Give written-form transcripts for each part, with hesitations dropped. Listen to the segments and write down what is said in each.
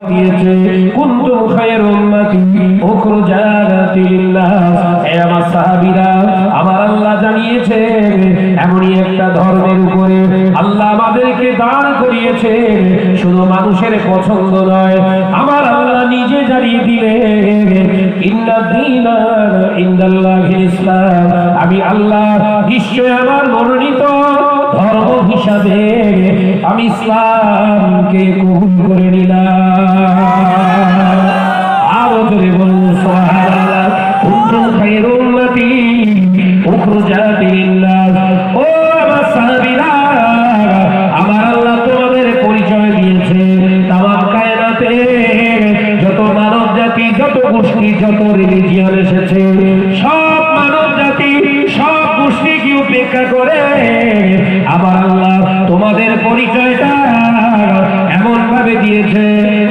কুনতুম খায়রা উম্মাতিন উখরিজাত লিন-নাস। হে আমার সাহাবীরা, আমার আল্লাহ জানিয়েছেন এমনই একটা ধর্মের উপরে আল্লাহ আমাদেরকে দাঁড় করিয়েছে, শুধু মানুষের পছন্দ নয়, আমার আল্লাহ নিজে জানিয়ে দিলেন ইন্নাদ-দীনা ইনদাল্লাহিল ইসলাম। আমি আল্লাহ নিশ্চয় আমার মনোনীত ধর্ম হিসাবে আমি ইসলামকে কবুল করে নিলাম। আরো জোরে বলুন সুবহানাল্লাহ। কুনতুম খায়রা উম্মাতিন উখরিজাত লিন-নাস। ও আমার সাহাবীরা, আমার আল্লাহ তোমাদের পরিচয় দিয়েছে তামাম কায়নাতে যত মানব জাতি, যত গোষ্ঠী, যত রিলিজিয়ন এসেছে, সব মানব জাতি, সব গোষ্ঠীকে উপেক্ষা করে আমার আল্লাহ তোমাদের পরিচয়টা এমন ভাবে দিয়েছে,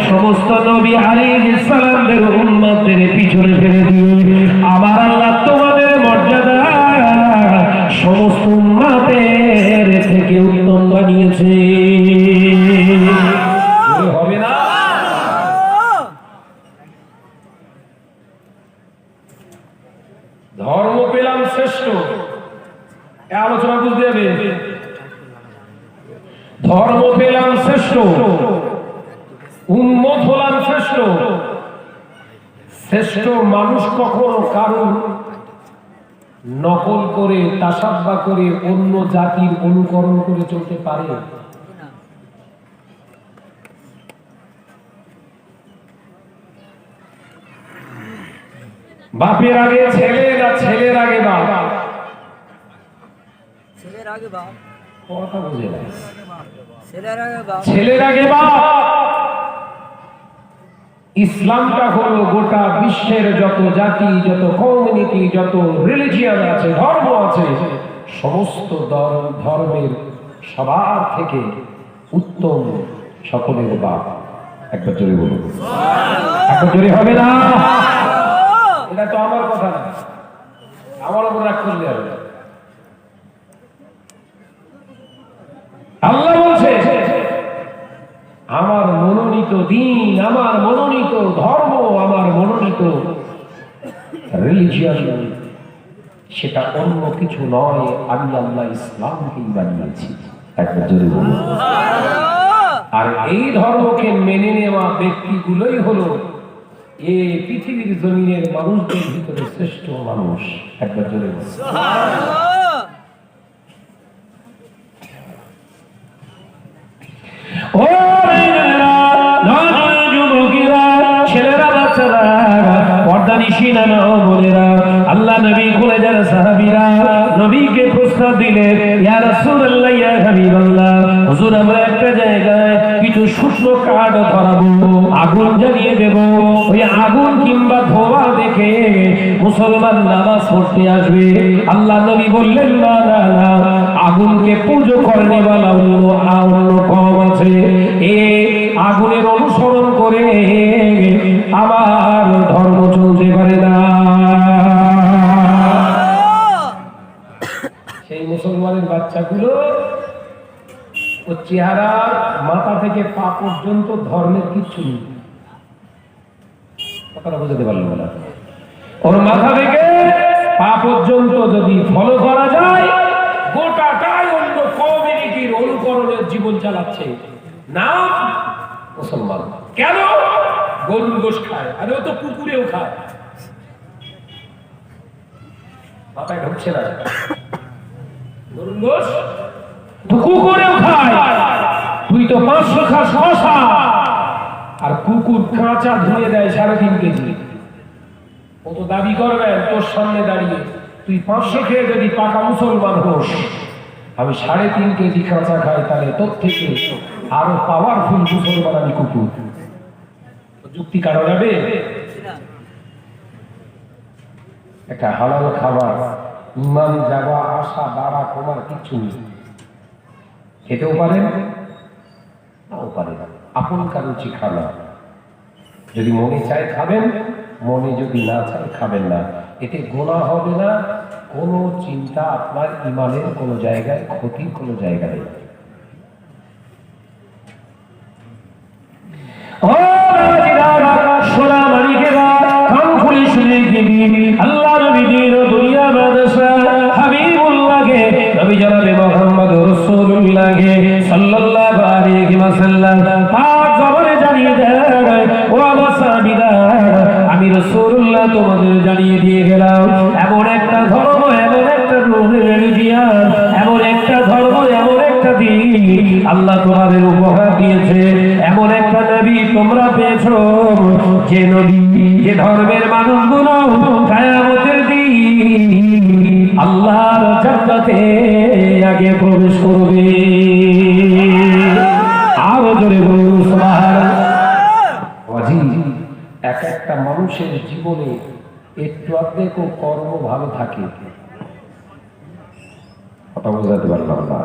সমস্ত নবী আলাইহিস সালামদের উম্মতদের পিছনে ফেলে দিয়ে আমার আল্লাহ তোমাদের মর্যাদা সমস্ত উম্মতের থেকে উত্তম বানিয়েছে। হবে না? ধর্ম পেলাম শ্রেষ্ঠ, এ আলোচনা বুঝতে হবে। ধর্ম পেলাম শ্রেষ্ঠ, উম্মত হলাম শ্রেষ্ঠ। শ্রেষ্ঠ মানুষ কখনো কারণ নকল করে, তাসাব্বা করে, অন্য জাতির অনুকরণ করে চলতে পারে? বাপের আগে ছেলে না ছেলের আগে বাপ? ছেলের আগে বাপ। কথা বুঝে না। ছেলের আগে বাপ। ইসলামটা হলো গোটা বিশ্বের যত জাতি, যত কমিউনিটি, যত রিলিজিয়ন আছে, ধর্ম আছে, সমস্ত ধর্মের সবার থেকে উত্তম সকলের বাপ। একবার জোরে বলুন, একবার জোরে হবে না? এটা তো আমার কথা না, আমার উপর রাগ করলে হবে। আল্লাহ বলছে আমার মনোনীত দিন, আমার মনোনীত ধর্ম, আমার মনোনীত রিলিজিয়ন, সেটা অন্য কিছু নয়, আমি আল্লাহ ইসলামকেই বানিয়েছি। একবার জোরে বলুন। আর এই ধর্মকে মেনে নেওয়া ব্যক্তিগুলোই হলো এই পৃথিবীর জমিনের মানুষদের ভিতরে শ্রেষ্ঠ মানুষ। একবার জোরে বলুন। ও ছেলেরা, বাচ্চারা, পর্দানিশীনা বোনেরা, আল্লাহ নবী খুলেজার সাহাবীরা নবীকে প্রস্তাব দিলেন, ইয়া রাসূলুল্লাহ, ইয়া হাবিবাল্লাহ, হুজুর আমরা একটা জায়গায় কিছু শুকনো কাঠ ধরাবো, আগুন জ্বালিয়ে দেব, ওই আগুন কিংবা ধোঁয়া দেখে মুসলমান নামাজ পড়তে আসবে। আল্লাহ নবী বললেন, না না না, আগুনকে পুজো করনে वाला অন্য কম আছে, এই আগুনের অনুসরণ করে আমার ধর্ম চলতে পারে না। সেই মুসলমানের বাচ্চাগুলো ও চেহারা মাথা থেকে পা পর্যন্ত ধর্মের কিচ্ছু নেই। কথাটা বুঝতে পারলাম না? ওর মাথা থেকে পা পর্যন্ত যদি ফলো করা যায়, গোটাটাই অন্য কমিউনিটির অনুকরণের জীবন চালাচ্ছে। না মুসলমান কেন? গরুর গোশ খায়, আরে ও তো কুকুরেও খায়। মাথায় ঢুকছে না? গরুর গোশ তো কুকুরেও খায়। তুই তো 500 খাস কষা, আর কুকুর কাঁচা ধুয়ে দেয় 3.5 কেজি। ও তো দাবি করবেন তোর সামনে দাঁড়িয়ে, তুই 500 খেয়ে যদি পাকা মুসলমান হোস, আমি 3.5 কেজি কাঁচা খাই, তাহলে তোর থেকে আরো পাওয়ারফুল মুসলমান আমি কুকুর। যুক্তি কারো যাবে? একটা হালাল খাবার, ইমান যাওয়া আসা বাড়া কমার কিচ্ছু নেই। খেতেও পারেন, নাও পারেন, আপনকার রুচি খানা। যদি মনে চায় খাবেন, মনে যদি না চায় খাবেন না। এতে গুনাহ হবে না, কোনো চিন্তা আপনার ইমানের কোনো জায়গায় ক্ষতির কোনো জায়গা নেই। আল্লাহ নবী দিন দুনিয়া বাদশা হাবিবুল্লাহকে নবী জনাবে মুহাম্মদ রাসূলুল্লাহকে সাল্লাল্লাহু আলাইহি ওয়াসাল্লাম পাক জবানে জানিয়ে দেয়, ও আমার সাহাবীরা, আমি রাসূলুল্লাহ তোমাদের জানিয়ে দিয়ে গেলাম এমন একটা ধর্ম, এমন একটা রিলিজিয়ান, এমন একটা ধর্ম, এমন একটা দিন আল্লাহ তোমাদের উপহার দিয়েছে, এমন একটা নবী তোমরা পেয়েছো যে নবী, যে ধর্মের মানুষগুলো কিয়ামতের দিন আল্লাহর জান্নাতে আগে প্রবেশ করবে। আরো জোরে বলুন সুবহানাল্লাহ। এক একটা মানুষের জীবনে একটু অর্ধেক কর্ম ভালো থাকে, কথা বোঝাতে পারলাম না,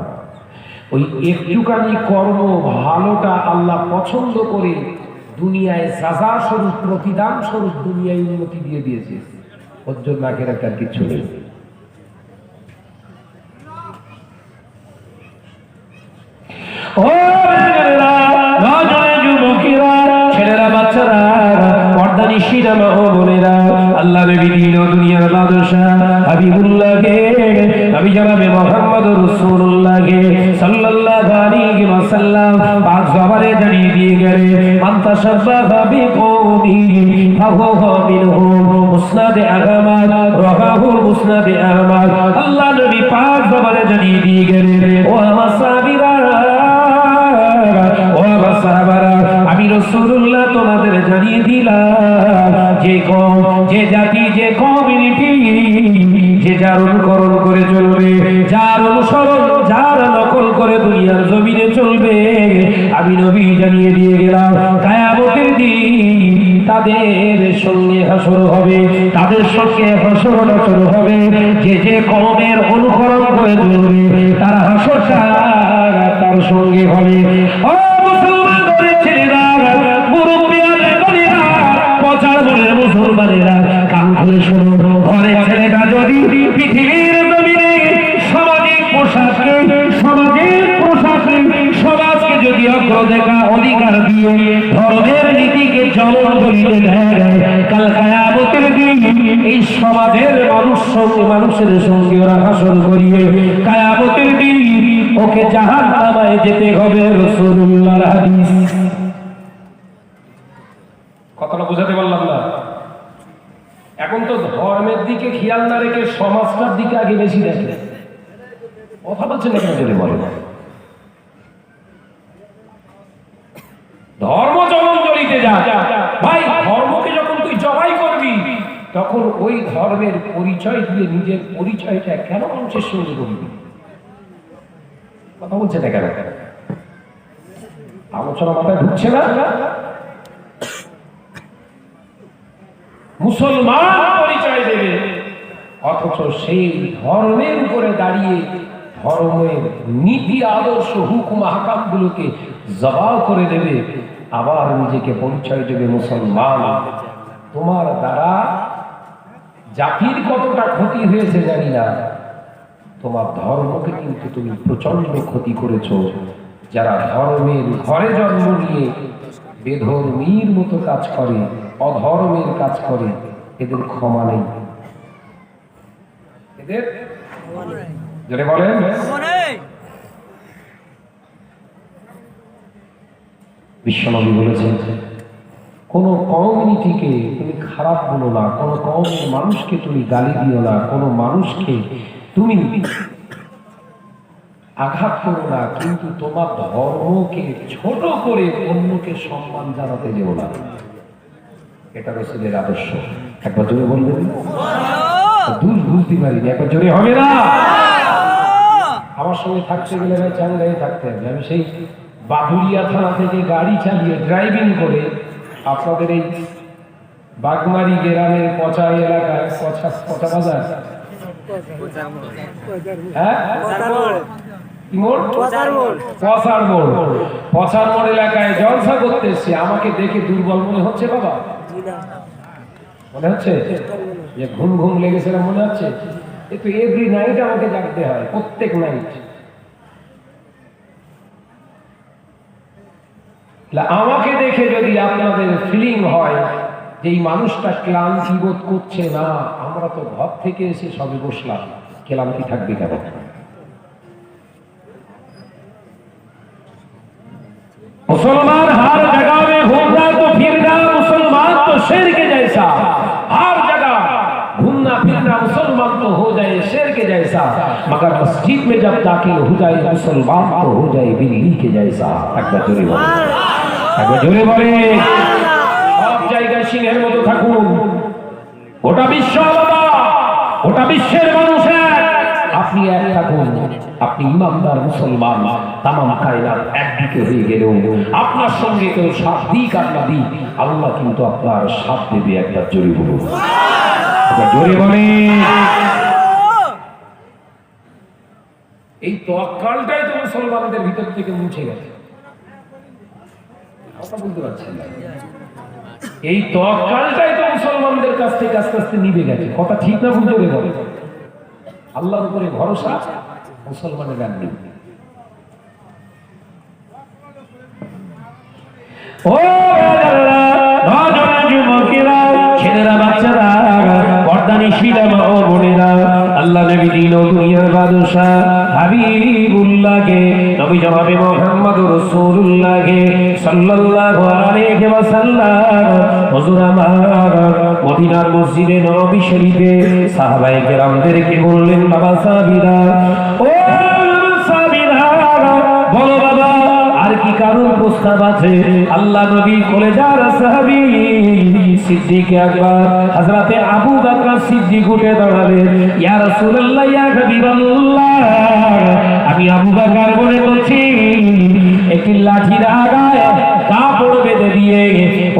ওই একটুখানি কর্ম ভালোটা আল্লাহ পছন্দ করে দুনিয়ায় সাজা স্বরূপ, প্রতিদান স্বরূপ দুনিয়ায় উন্নতি দিয়ে দিয়েছে, ওর জন্য আখেরাতে আর কিচ্ছু নেই। ও ছেলেরা, বাচ্চারা, পর্দানিশীরা, মা ও বোনেরা, আল্লাহ নবী দিন দুনিয়ার বাদশা হাবিবুল্লাহকে নবী জনাবে মুহাম্মদ রাসূলুল্লাহকে সাল্লাল্লাহু আলাইহি ওয়াসাল্লাম পাক জবানে জানিয়ে দিয়ে গেলেন, মান তাশাব্বাহা বিকওমি ফাহুয়া মিনহুম, মুসনাদ আহমদ, রাওয়াহু মুসনাদ আহমদ। আল্লাহ নবী পাক জবানে জানিয়ে দিয়ে গেলেন, ও আমার সাহাবীরা, ও আমার সাহাবারা, আমি রাসূলুল্লাহ তোমাদের জানিয়ে দিলাম যে কওম, যে জাতি, যে কমিউনিটি যে যার অনুকরণ করে চলবে, যার অনুসরণ, যার নকল করে দুনিয়ার জমিনে চলবে, আমি নবী জানিয়ে দিয়ে গেলাম কিয়ামতের দিন তাদের সঙ্গে হাসর হবে, তাদের সঙ্গে হাসর নাসর হবে। যে যে কওমের অনুকরণ করে চলবে তারা হাসরটা তার সঙ্গে হবে। ও মুসলমানদের ছেলেরা, মুরব্বিয়ান কলিরা, পচার মনের মুসলমানেরা, কান খুলে শোনো, ঘরের ছেলেটা যদি পৃথিবীর জমিনে সামাজিক পোশাকে, সমাজকে যদি অধিকার দিয়ে ধর্মের নীতিকে চলন করিতে দেয়, কাল কিয়ামতের দিন এই সমাজের মানুষের সঙ্গে ওরা হাসর করিয়ে কিয়ামতের দিন ওকে জাহান্নামে যেতে হবে। রাসূলুল্লাহর হাদিস। কথাটা বুঝাতে পারলাম না? এখন তো ধর্মের দিকে খেয়াল না রেখে সমাজটার দিকে আগে বেশি দেখে। কথা বলছেন না কেন? যদি বলে ধর্ম যখন চলিতে যা ভাই, ধর্মকে যখন তুই জবাই করবি তখন ওই ধর্মের পরিচয় দিয়ে নিজের পরিচয়টা কেন মানুষের সঙ্গে করবি? কথা বলছে না কেন? আলোচনা মাথায় ঢুকছে না? মুসলমান পরিচয় দেবে, অথচ সেই ধর্মের উপরে দাঁড়িয়ে ধর্মের নীতি, আদর্শ, হুকুম, আহকাম গুলোকে জবাব করে দেবে, আবার নিজেকে পরিচয় দেবে মুসলমান। তোমার দ্বারা জাতির কতটা ক্ষতি হয়েছে জানি না, তোমার ধর্মকে কিন্তু তুমি প্রচন্ড ক্ষতি করেছো। যারা ধর্মের ঘরে জন্ম নিয়ে বেধর্মীর মতো কাজ করে, অধর্মের কাজ করে, এদের ক্ষমা নেই। এদের যেটা বলেন বিশ্বনবী বলেছেন, কোন কমিউনিটিকে তুমি খারাপ বলো না, কোন কওমের মানুষকে তুমি গালি দিও না, কোন মানুষকে তুমি আঘাত করো না, কিন্তু তোমার ধর্মকে ছোট করে অন্যকে সম্মান জানাতে যেও না। এটা রাসূলের আদর্শ। একবার জোরে বলবেন? দূর বুঝতে পারিনি, একবার জোরে হবে না? আমার সঙ্গে থাকতে গেলে ভাই চাঙ্গাই থাকতে হবে। আমি সেই বাদুড়িয়া থানা থেকে গাড়ি চালিয়ে ড্রাইভিং করে আপনাদের এই বাগমারি গ্রামের পচা এলাকায়, পচা বাজার, হ্যাঁ পচার মোড় এলাকায় জলসা করতে এসছি। আমাকে দেখে দুর্বল মনে হচ্ছে বাবা? মনে হচ্ছে যে ঘুম ঘুম লেগেছে না? মনে হচ্ছে একটু এভরি নাইট আমাকে জাগতে হয়, প্রত্যেক নাইট। আমাকে দেখে যদি আপনাদের ফিলিং হয় যে এই মানুষটা ক্লান্তি বোধ করছে না, আমরা তো ঘর থেকে এসে সবে বসলাম, ক্লান্তি থাকবে কেন? मुसलमान हर जगह में घूमना तो फिरना मुसलमान तो शेर के जैसा, हर जगह घूमना फिरना मुसलमान तो हो जाए शेर के जैसा, मगर मस्जिद में जब दाखिल हो जाए मुसलमान तो हो जाए बिल्ली के जैसा। একবার জোরে বলে, একবার জোরে বলে। সব জায়গায় সিংহের মতো থাকুন, গোটা বিশ্ব আলাদা, গোটা বিশ্বের মানুষ এক, আপনি এক থাকুন। আপনি ইমানদার মুসলমান, তামাম কায়নাত একদিকে হয়ে গেলেও আপনার সঙ্গে কেউ সাথ দিক আর না দিক, আল্লাহ কিন্তু আপনার সাথ দেবে। একবার জোরে বলুন, একবার জোরে বলে। এই তাওয়াক্কুলটাই তো মুসলমানদের ভিতর থেকে মুছে গেছে। কথা বলতে পারছেন না? এই তাওয়াক্কুলটাই তো মুসলমানদের কাছ থেকে আস্তে আস্তে নিভে গেছে। কথা ঠিক না ভুল জোরে বলে। আল্লাহর উপরে ভরসা মুসলমানের আর নেই। ও নওজোয়ান যুবকেরা, ছেলেরা, বাচ্চারা, পর্দানিশীলা মা ও বোনেরা, আল্লাহ নবী দিন ও দুনিয়ার বাদশা হাবিবুল্লাহকে, নবী জনাবে মুহাম্মদুর রাসূলুল্লাহকে সাল্লাল্লাহু আলাইহি ওয়াসাল্লাম হুজুর আমার মদিনার মসজিদে নববী শরীফে সাহাবায়ে কেরামদেরকে বললেন, বাবা সাহাবীরা, ও সাহাবীরা, বলো বাবা আর কি কারণ প্রস্তাব আছে? আল্লাহ নবী কলেজার সাহাবী সিদ্দিক আকবর হযরতে আবু বকর সিদ্দিক উঠে দাঁড়ালেন, ইয়া রাসূলুল্লাহ, ইয়া হাবিবাল্লাহ, আমি আবু বকর বলে বলছি, একটি লাঠির আগায় কাপড় বেঁধে দিয়ে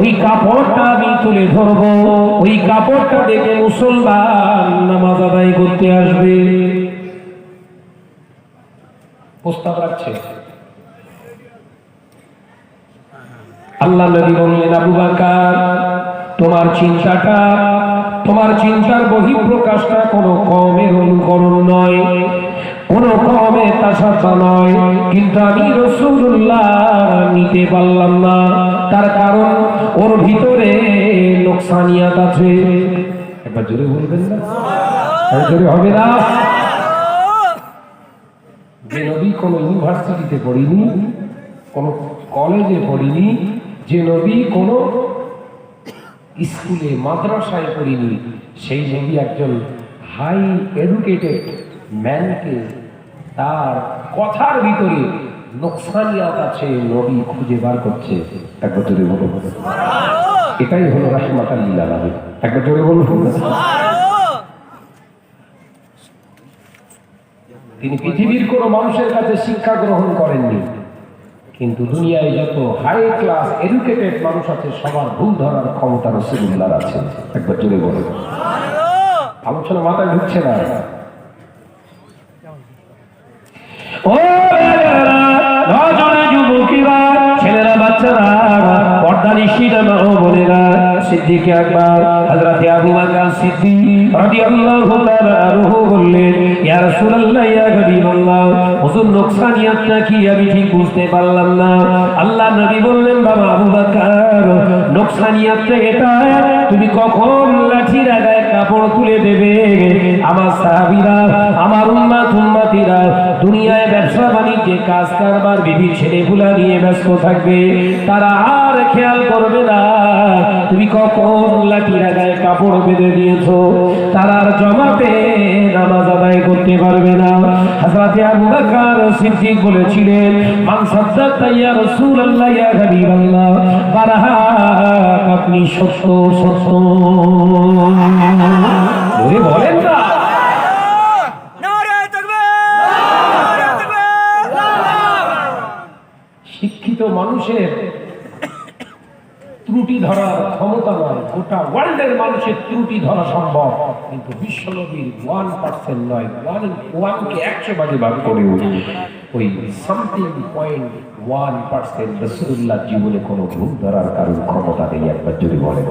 ওই কাপড়টা আমি তুলে ধরবো, ওই কাপড়টা দেখে মুসলমান নামাজ আদায় করতে আসবে। প্রস্তাব রাখছে। আল্লাহ নবী বললেন, আবু বকর, তোমার চিন্তাটা, তোমার চিন্তার বহিঃপ্রকাশটা কোনো কওমের অনুকরণ নয়, কোনো কওমের তাসাদ্দা নয়, কিন্তু আমি রাসূলুল্লাহ নিতে পারলাম না। তার কারণ ওর ভিতরে নোকসানিয়াত আছে। একবার জোরে বলবেন না? জোরে হবে না? যে নবী কোনো ইউনিভার্সিটিতে পড়িনি, কোনো কলেজে পড়িনি, যে নবী কোনো স্কুলে মাদ্রাসায় পড়িনি, সেই নবী একজন হাই এডুকেটেড ম্যানকে তার কথার ভিতরে নোকসানিয়াত আছে নবী খুঁজে বার করছে। একবার জোরে বলুন, এটাই হলো রাহমাতাল লিল আলামিন। একবার জোরে বলুন। তিনি পৃথিবীর কোনো মানুষের কাছে শিক্ষা গ্রহণ করেননি, কিন্তু দুনিয়ায় যত হাই ক্লাস এডুকেটেড মানুষ আছে সবার ভুল ধরার ক্ষমতা রাসূলুল্লাহর আছে। একবার জোরে বলুন। আলোচনা মাথায় ঢুকছে না? ও নওজোয়ান যুবকেরা, ছেলেরা, বাচ্চারা, পর্দানিশীলা মা ও বোনেরা, সিদ্দিক আকবর হযরতে আবু বকর সিদ্দিক রাদিয়াল্লাহু তাআলা আনহু বললেন, ইয়া রাসূলুল্লাহ, ইয়া হাবিবাল্লাহ, হুজুর নোকসানিয়াতটা কি আমি ঠিক বুঝতে পারলাম না। আল্লাহ নবী বললেন, বাবা আবু বকর, নোকসানিয়াতটা এটা, তুমি কখন লাঠির আগায় কাপড় তুলে দেবে, আমার সাহাবীরা, আমার উম্মতিরা দুনিয়ায় ব্যবসা বাণিজ্যে কাজ কারবার বিবি ছেলেগুলা নিয়ে ব্যস্ত থাকবে, তারা আর খেয়াল করবে না তুমি কখন লাঠির আগায় কাপড় বেঁধে দিয়েছো, তারা আর জমাতে নামাজ আদায় করতে পারবে না। হযরতে আবু বকর সিদ্দিক বলেছিলেন, মান সাদ্দাকা ইয়া রাসূলুল্লাহ, ইয়া হাবিবাল্লাহ, বারাহা, আপনি সত্য সত্য বলেন না? শিক্ষিত মানুষের ত্রুটি ধরার ক্ষমতা নয়, গোটা ওয়ার্ল্ডের মানুষের ত্রুটি ধরা সম্ভব, কিন্তু বিশ্বনবীর 1% নয়, 1কে 100 ভাগে ভাগ করে ওই সামথিং 0.1% রাসূলুল্লাহ জীবনে কোনো ভুল ধরার কারণ ক্ষমতা নেই। একবার জোরে বলেন,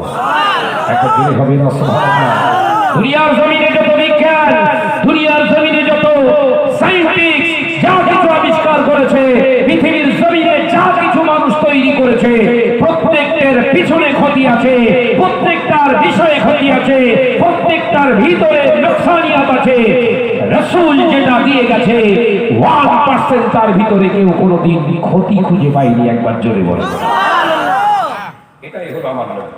একবার জোরে হবে না? সুবহানাল্লাহ। দুনিয়ার জমিনে যত বিজ্ঞান, দুনিয়ার জমিনে যত সায়েন্টিস্ট যা কিছু আবিষ্কার করেছে, পৃথিবীর জমিনে যা কিছু মানুষ তৈরি তৈরি করেছে, প্রত্যেকটার পিছনে ক্ষতি আছে, প্রত্যেকটার বিষয়ে ক্ষতি আছে, প্রত্যেকটার ভিতরে নোকসানিয়াত আছে। রাসূল যেটা দিয়ে গেছে 1% তার ভিতরে কেউ কোনোদিন ক্ষতি খুঁজে পায়নি। একবার জোরে বলেন সুবহানাল্লাহ। এটাই হলো আমার নবী।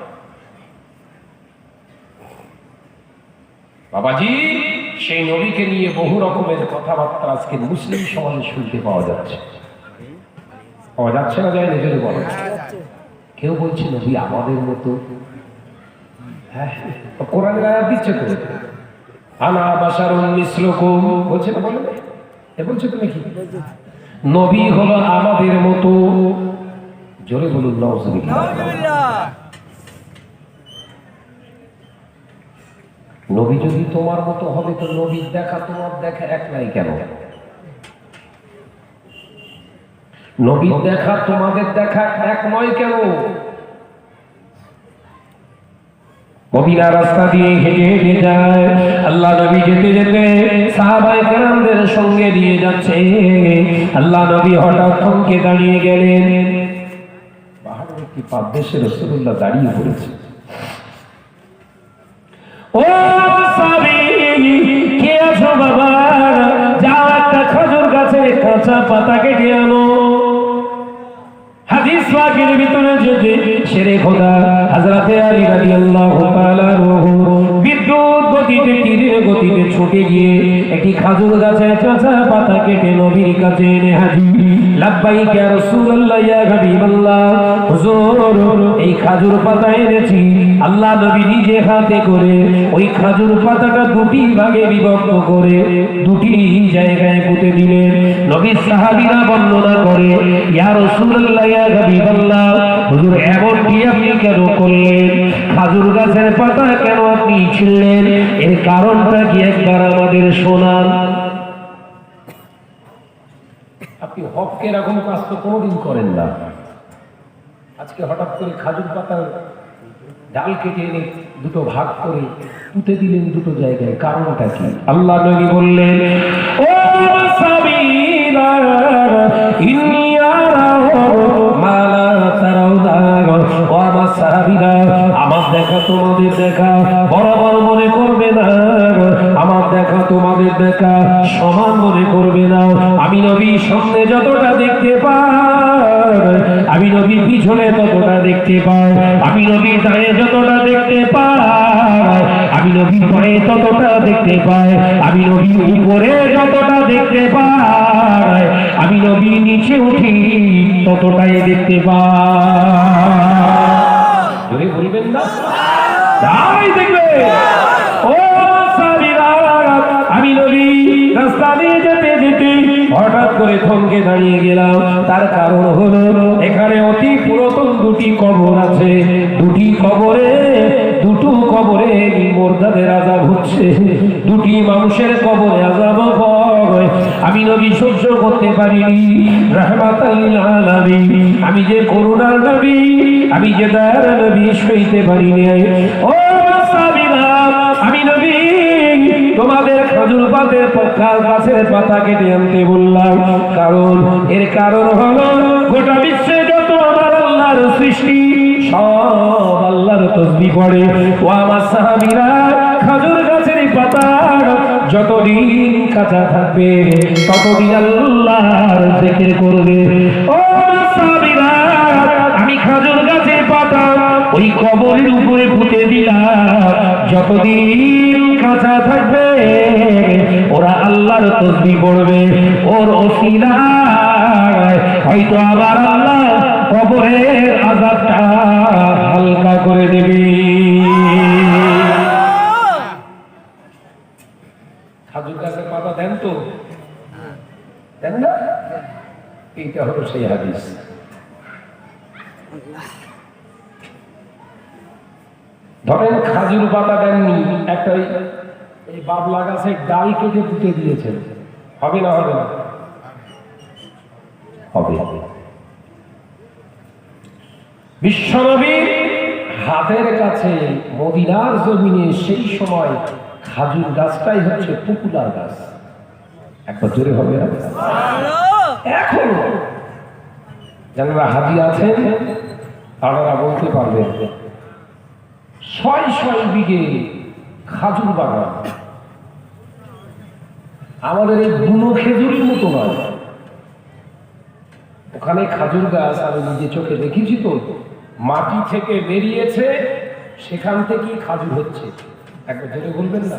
বাবাজি, সেই নবীকে নিয়ে বহু রকমের কথাবার্তা আজকে মুসলিম সমাজে শুনতে পাওয়া যাচ্ছে। পাওয়া যাচ্ছে না? যায় নিজের বলে কেউ বলছে নবী আমাদের মতো। হ্যাঁ, কোরআনের আয়াত দিচ্ছে তো, আনা বাশারুন মিসলুকুম বলছে না? বলে এ বলছে তুমি কি নবী হলো আমাদের মতো? জোরে বলুন নাউজুবিল্লাহ। নবী যদি তোমার মতো হবে তো নবীর দেখা তোমার দেখা এক নাই কেন? নবীর দেখা তোমাদের দেখা এক নয় কেন? মদিনা রাস্তা দিয়ে হেঁটে হেঁটে যায়, আল্লাহ নবী যেতে যেতে সাহাবায়ে কেরামদের সঙ্গে দিয়ে যাচ্ছে। আল্লাহ নবী হঠাৎ থমকে দাঁড়িয়ে গেলেন। পাহাড়ের একটি পাদদেশে রাসূলুল্লাহ দাঁড়িয়ে পড়েছে। ও সাহাবী, কে আছো বাবা? যাও একটা খেজুর গাছের কাঁচা পাতা কেটে আনো। হাদিস পাকের ভিতরে যে শেরে খোদা হযরত আলী রাদিয়াল্লাহু তাআলা বিদ্যুৎ গতিতে তীরের গতিতে ছুটে গিয়ে একটি খেজুর গাছের কাঁচা পাতা কেটে নবীর কাছে এনে হাজির। লাব্বাইক ইয়া রাসূলুল্লাহ ইয়া হাবিবাল্লাহ, হুজুর এই খেজুর পাতা এনেছি। আল্লাহ নবী নিজে হাতে করে ওই খেজুর পাতাটা দুটি ভাগে বিভক্ত করে দুটি জায়গায় পুঁতে দিলেন। নবীর সাহাবীরা বর্ণনা করে, ইয়া রাসূলুল্লাহ ইয়া হাবিবাল্লাহ, হুজুর এমনটি আপনি কেন করলেন? খেজুর গাছের পাতা কেন আপনি ছিঁড়লেন? এর কারণটা কি একবার আমাদের শোনান। আপনি হককে এরকম কাজ তো কোনোদিন করেন না। আজকে হঠাৎ করে খেজুর পাতার ডাল কেটে এনে দুটো ভাগ করে পুঁতে দিলেন দুটো জায়গায়, কারণটা কি? আল্লাহ নবী বললেন, ও সাবিরা ইন্নী আরাহু মা লা তারাউনা। ও আমার সাহাবীরা, আমার দেখা তোমাদের দেখা বরাবর মনে করবে না, আমার দেখা তোমাদের দেখা সমান মনে করবে না। আমি নবী সামনে যতটা দেখতে পাই, আমি নবী পিছনে ততটা দেখতে পাই, আমি নবী ডানে যতটা দেখতে পাই, আমি নবী বাঁয়ে ততটা দেখতে পাই, আমি নবী উপরে যতটা দেখতে পাই, আমি নবী নিচে উঠি ততটাই দেখতে পাই। বলবেন না? তাই দেখবে। ও সাহাবীরা, আমি নবী রাস্তা দিয়ে যেতে যেতে হঠাৎ করে থমকে দাঁড়িয়ে গেলাম। তার কারণ হলো এখানে অতি পুরাতন দুটি কবর আছে। দুটো কবরে মুর্দাদের আযাব হচ্ছে, দুটি মানুষের কবরে আযাব হয়। আমি নবী সহ্য করতে পারিনি। রাহমাতাল লিল আলামিন, আমি যে করুণার নবী, আমি যে দয়ার নবী, সইতে পারিনি। ও সাহাবীরা, আমি নবী তোমাদের খেজুর পাতের গাছের পাতা কেটে আনতে বললাম, কারণ এর কারণ হলো গোটা বিশ্বে যত আমার আল্লাহর সৃষ্টি সব আল্লাহর তাসবিহ পড়ে। ও আমার সাহাবীরা, খেজুর গাছের পাতা যতদিন কাঁচা থাকবে ততদিন আল্লাহর জিকির করবে। ও সাহাবীরা, আমি খেজুর গাছের পাতা ওই কবরের উপরে পুঁতে দিলাম, যতদিন কাঁচা থাকবে ওরা আল্লাহর তাসবিহ পড়বে। ওর ওসিলায় হয়তো আবার আল্লাহ কবরের আযাবটা হালকা করে দেবে। খেজুর গাছের পাতা দেন তো, দেন না? এইটা হলো সেই হাদিস। ধরেন খেজুর পাতা দেননি, একটা এই বাবলা গাছের ডাল কেটে পুঁতে দিয়েছেন, হবে না? হবে না? হবে। বিশ্বনবীর হাতের কাছে মদিনার জমিনে সেই সময় খেজুর গাছটাই হচ্ছে পপুলার গাছ। একবার জোরে হবে না? এখন যারা হাজি আছেন তারা বলতে পারবেন, ৬০০ বিঘে খাজুর বাগান, আমাদের এই বুনো খেজুরের মতো নয়। ওখানে খাজুর গাছ আমি নিজে চোখে দেখেছি, তো মাটি থেকে বেরিয়েছে, সেখান থেকেই খাজুর হচ্ছে। একবার ধরে বলবেন না,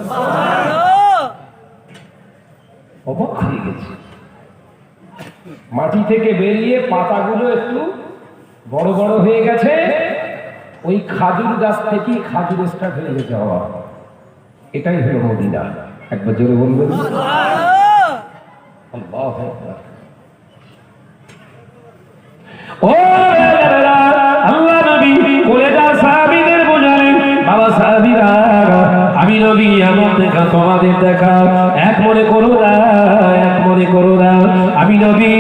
অবাক হয়ে গেছে। মাটি থেকে বেরিয়ে পাতাগুলো একটু বড় বড় হয়ে গেছে, ওই খাজুর গাছ থেকেই খাজুর স্টার্ট হয়ে গেছে হওয়া। এটাই হলো মদিনা। একবার জোরে বলবেন আল্লাহু আকবার। ও আল্লাহ নবী কলেজার সাহাবীদের বোঝালেন, বাবা সাহাবীরা, আমি নবী আমার দেখা তোমাদের দেখা এক মনে করো না, এক মনে করো না। আমি নবী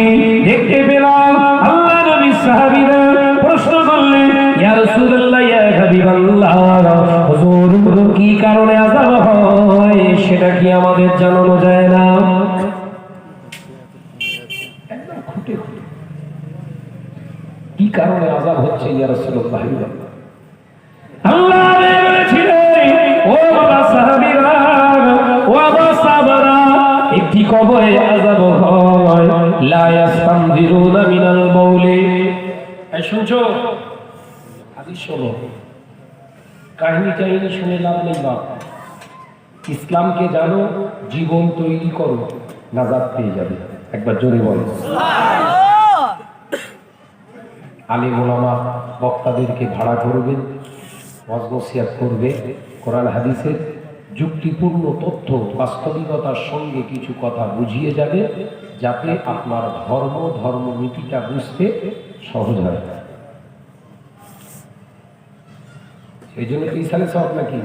দেখতে পেলাম আল্লাহ নবী সাহাবীরা প্রশ্ন করলেন, ইয়া রাসূলুল্লাহ, ইয়া হাবিবাল্লাহ, হুজুর কি কারণে আযাব হয় সেটা কি আমাদের জানানো যায় না? একদম খুঁটে খুঁটে কি কারণে আযাব হচ্ছে ইয়া রাসূলুল্লাহ? আল্লাহ বলেছিলেন, ও বাবা সাহাবীরা, ও বাবা সাহাবারা, একটি কবরে আযাব হয়, লা ইয়াস্তানজিরুনা মিনাল বাউলি। এই শুনছো? হাদিস শোনো, কাহিনী শুনে লাভ নেই বাপ। ইসলামকে জানো, জীবন তৈরি করো, নাজাত পেয়ে যাবে। একবার জোরে বলো। আলিম ওলামা বক্তাদেরকে ভাড়া করবেন, ওয়াজ নসিহত করবে, কোরআন হাদিসের যুক্তিপূর্ণ তথ্য বাস্তবিকতার সঙ্গে কিছু কথা বুঝিয়ে যাবে, যাতে আপনার ধর্মনীতিটা বুঝতে সহজ হয়। সেই জন্য কি সালে সব নাকি?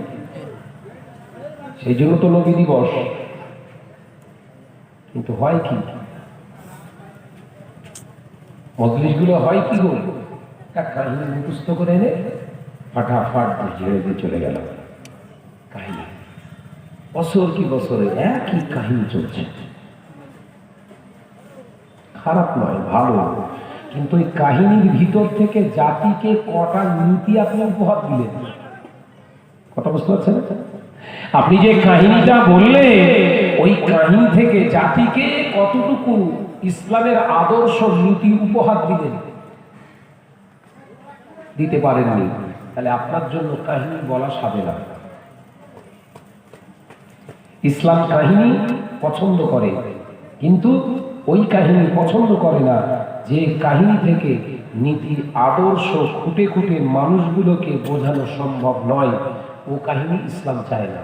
সেই জন্য তো নবী দিবস। কিন্তু হয় কি, মজলিসগুলো হয় কি গো, কাহিনী মুখস্থ করে এনে ফাটাফাট ঝেড়ে দিয়ে চলে গেল। কাহিনী বছর কি বছরে একই কাহিনী চলছে। খারাপ নয়, ভালো, কিন্তু এই কাহিনীর ভিতর থেকে জাতিকে কটা নীতি আপনি উপহার দিলেন? কথা বুঝতে পারছেন? আপনি যে কাহিনীটা বললেন, ওই কাহিনী থেকে জাতিকে কতটুকু ইসলামের আদর্শ নীতি উপহার দিলেন? দিতে পারেননি। তাহলে আপনার জন্য কাহিনী বলা সাধে না। ইসলাম কাহিনী পছন্দ করে, কিন্তু ওই কাহিনী পছন্দ করে না যে কাহিনী থেকে নীতি আদর্শ খুঁটে খুঁটে মানুষগুলোকে বোঝানো সম্ভব নয়। ও কাহিনী ইসলাম চায় না।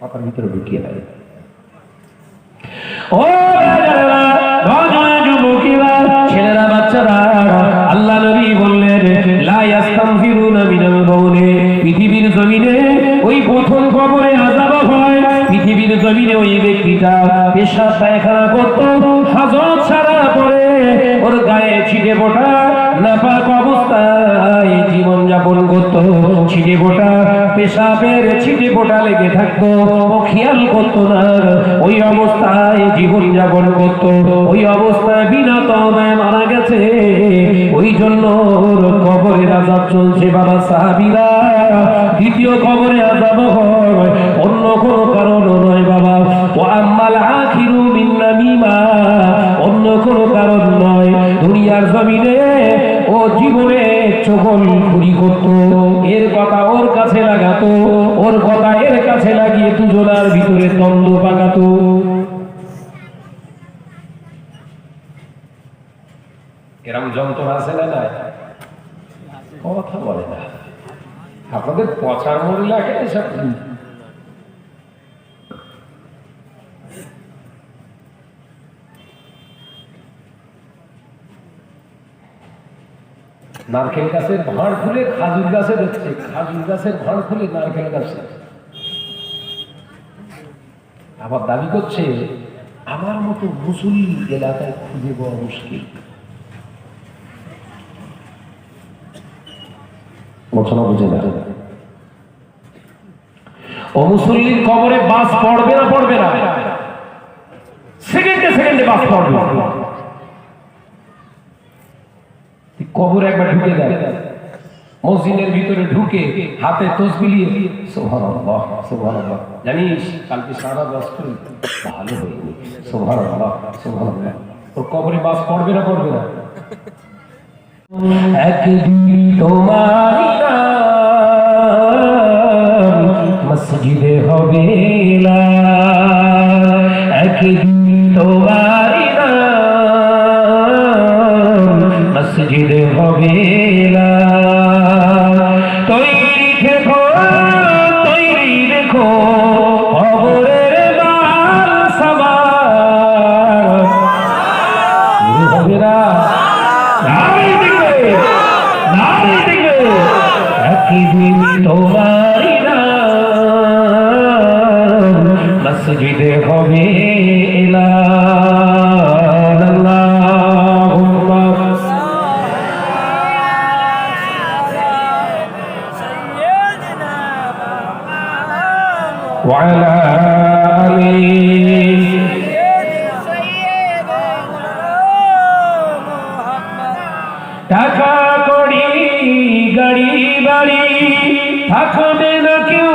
মাথার ভিতরে ঢুকিয়ে নেয়। ও যুবকেরা, ছেলেরা, বাচ্চারা, আল্লাহ নবী বললেন, লা ইয়াস্তানফিরুনা মিনাল বাউলি। পৃথিবীর জমিনে ওই প্রথম কবরে আযাব হয়। পৃথিবীর জমিনে ওই ব্যক্তিটা পেশাব পায়খানা করত, হাজত ছাড়া পরে ওর গায়ে ছিটে ফোঁটা নাপাক অবস্থায় জীবন যাপন করত। ছিটে ফোঁটা পেশাবের ছিটে ফোঁটা লেগে থাকতো, ও খেয়াল করতো না, ওই অবস্থায় জীবন যাপন করত। ওই অবস্থায় বিনা তওবায় মারা গেছে। ওই জন্য ওর কবরে আযাব চলছে। বাবা সাহাবীরা, দ্বিতীয় কবরে আযাব হয় অন্য কোনো কারণ নয় বাবা। ও আম্মাল আখিরু মিন নামিমা, অন্য কোনো কারণ নয়। দুনিয়ার জমিনে ও জীবনে চগলখুরি করত, এর কথা ওর কাছে লাগাতো, ওর কথা এর কাছে লাগিয়ে দুজনার ভিতরে দ্বন্দ্ব পাকাতো। এরম যন্ত্রণা আছে না? নাই? কথা বলে না। আপনাদের পচার মরি লাগে এসব। নারকেল গাছের ভাঁড় খুলে খাজুর গাছে দেখছে, খাজুর গাছের ভাঁড় খুলে নারকেল গাছে। আবার দাবি করছে আমার মতো মুসলিম এলাকায় খুঁজে পাওয়া মুশকিল। বছর বুঝে না। অমুসল্লির কবরে বাস পড়বে না? পড়বে না। সেকেন্ডে সেকেন্ডে বাস পড়বে। কবর একবার ঢুকে দেয়, মসজিদের ভিতরে ঢুকে হাতে তসবিহ নিয়ে সুবহানাল্লাহ সুবহানাল্লাহ, জানিস কালকে সারা বছর ভালো হয়নি, সুবহানাল্লাহ সুবহানাল্লাহ। ওর কবরে বাস পড়বে না পড়বে না? একদিন তোমার নাম মসজিদে হবে না, একদিন তোমার নাম মসজিদে হবে না। তৈরি থেকো তৈরি রেখো কবরের মাল সামান হবে না। একদিন তোমার নাম মসজিদে হবে না। وعلى آله টাকা কড়ি গাড়ি বাড়ি থাকবে না কেউ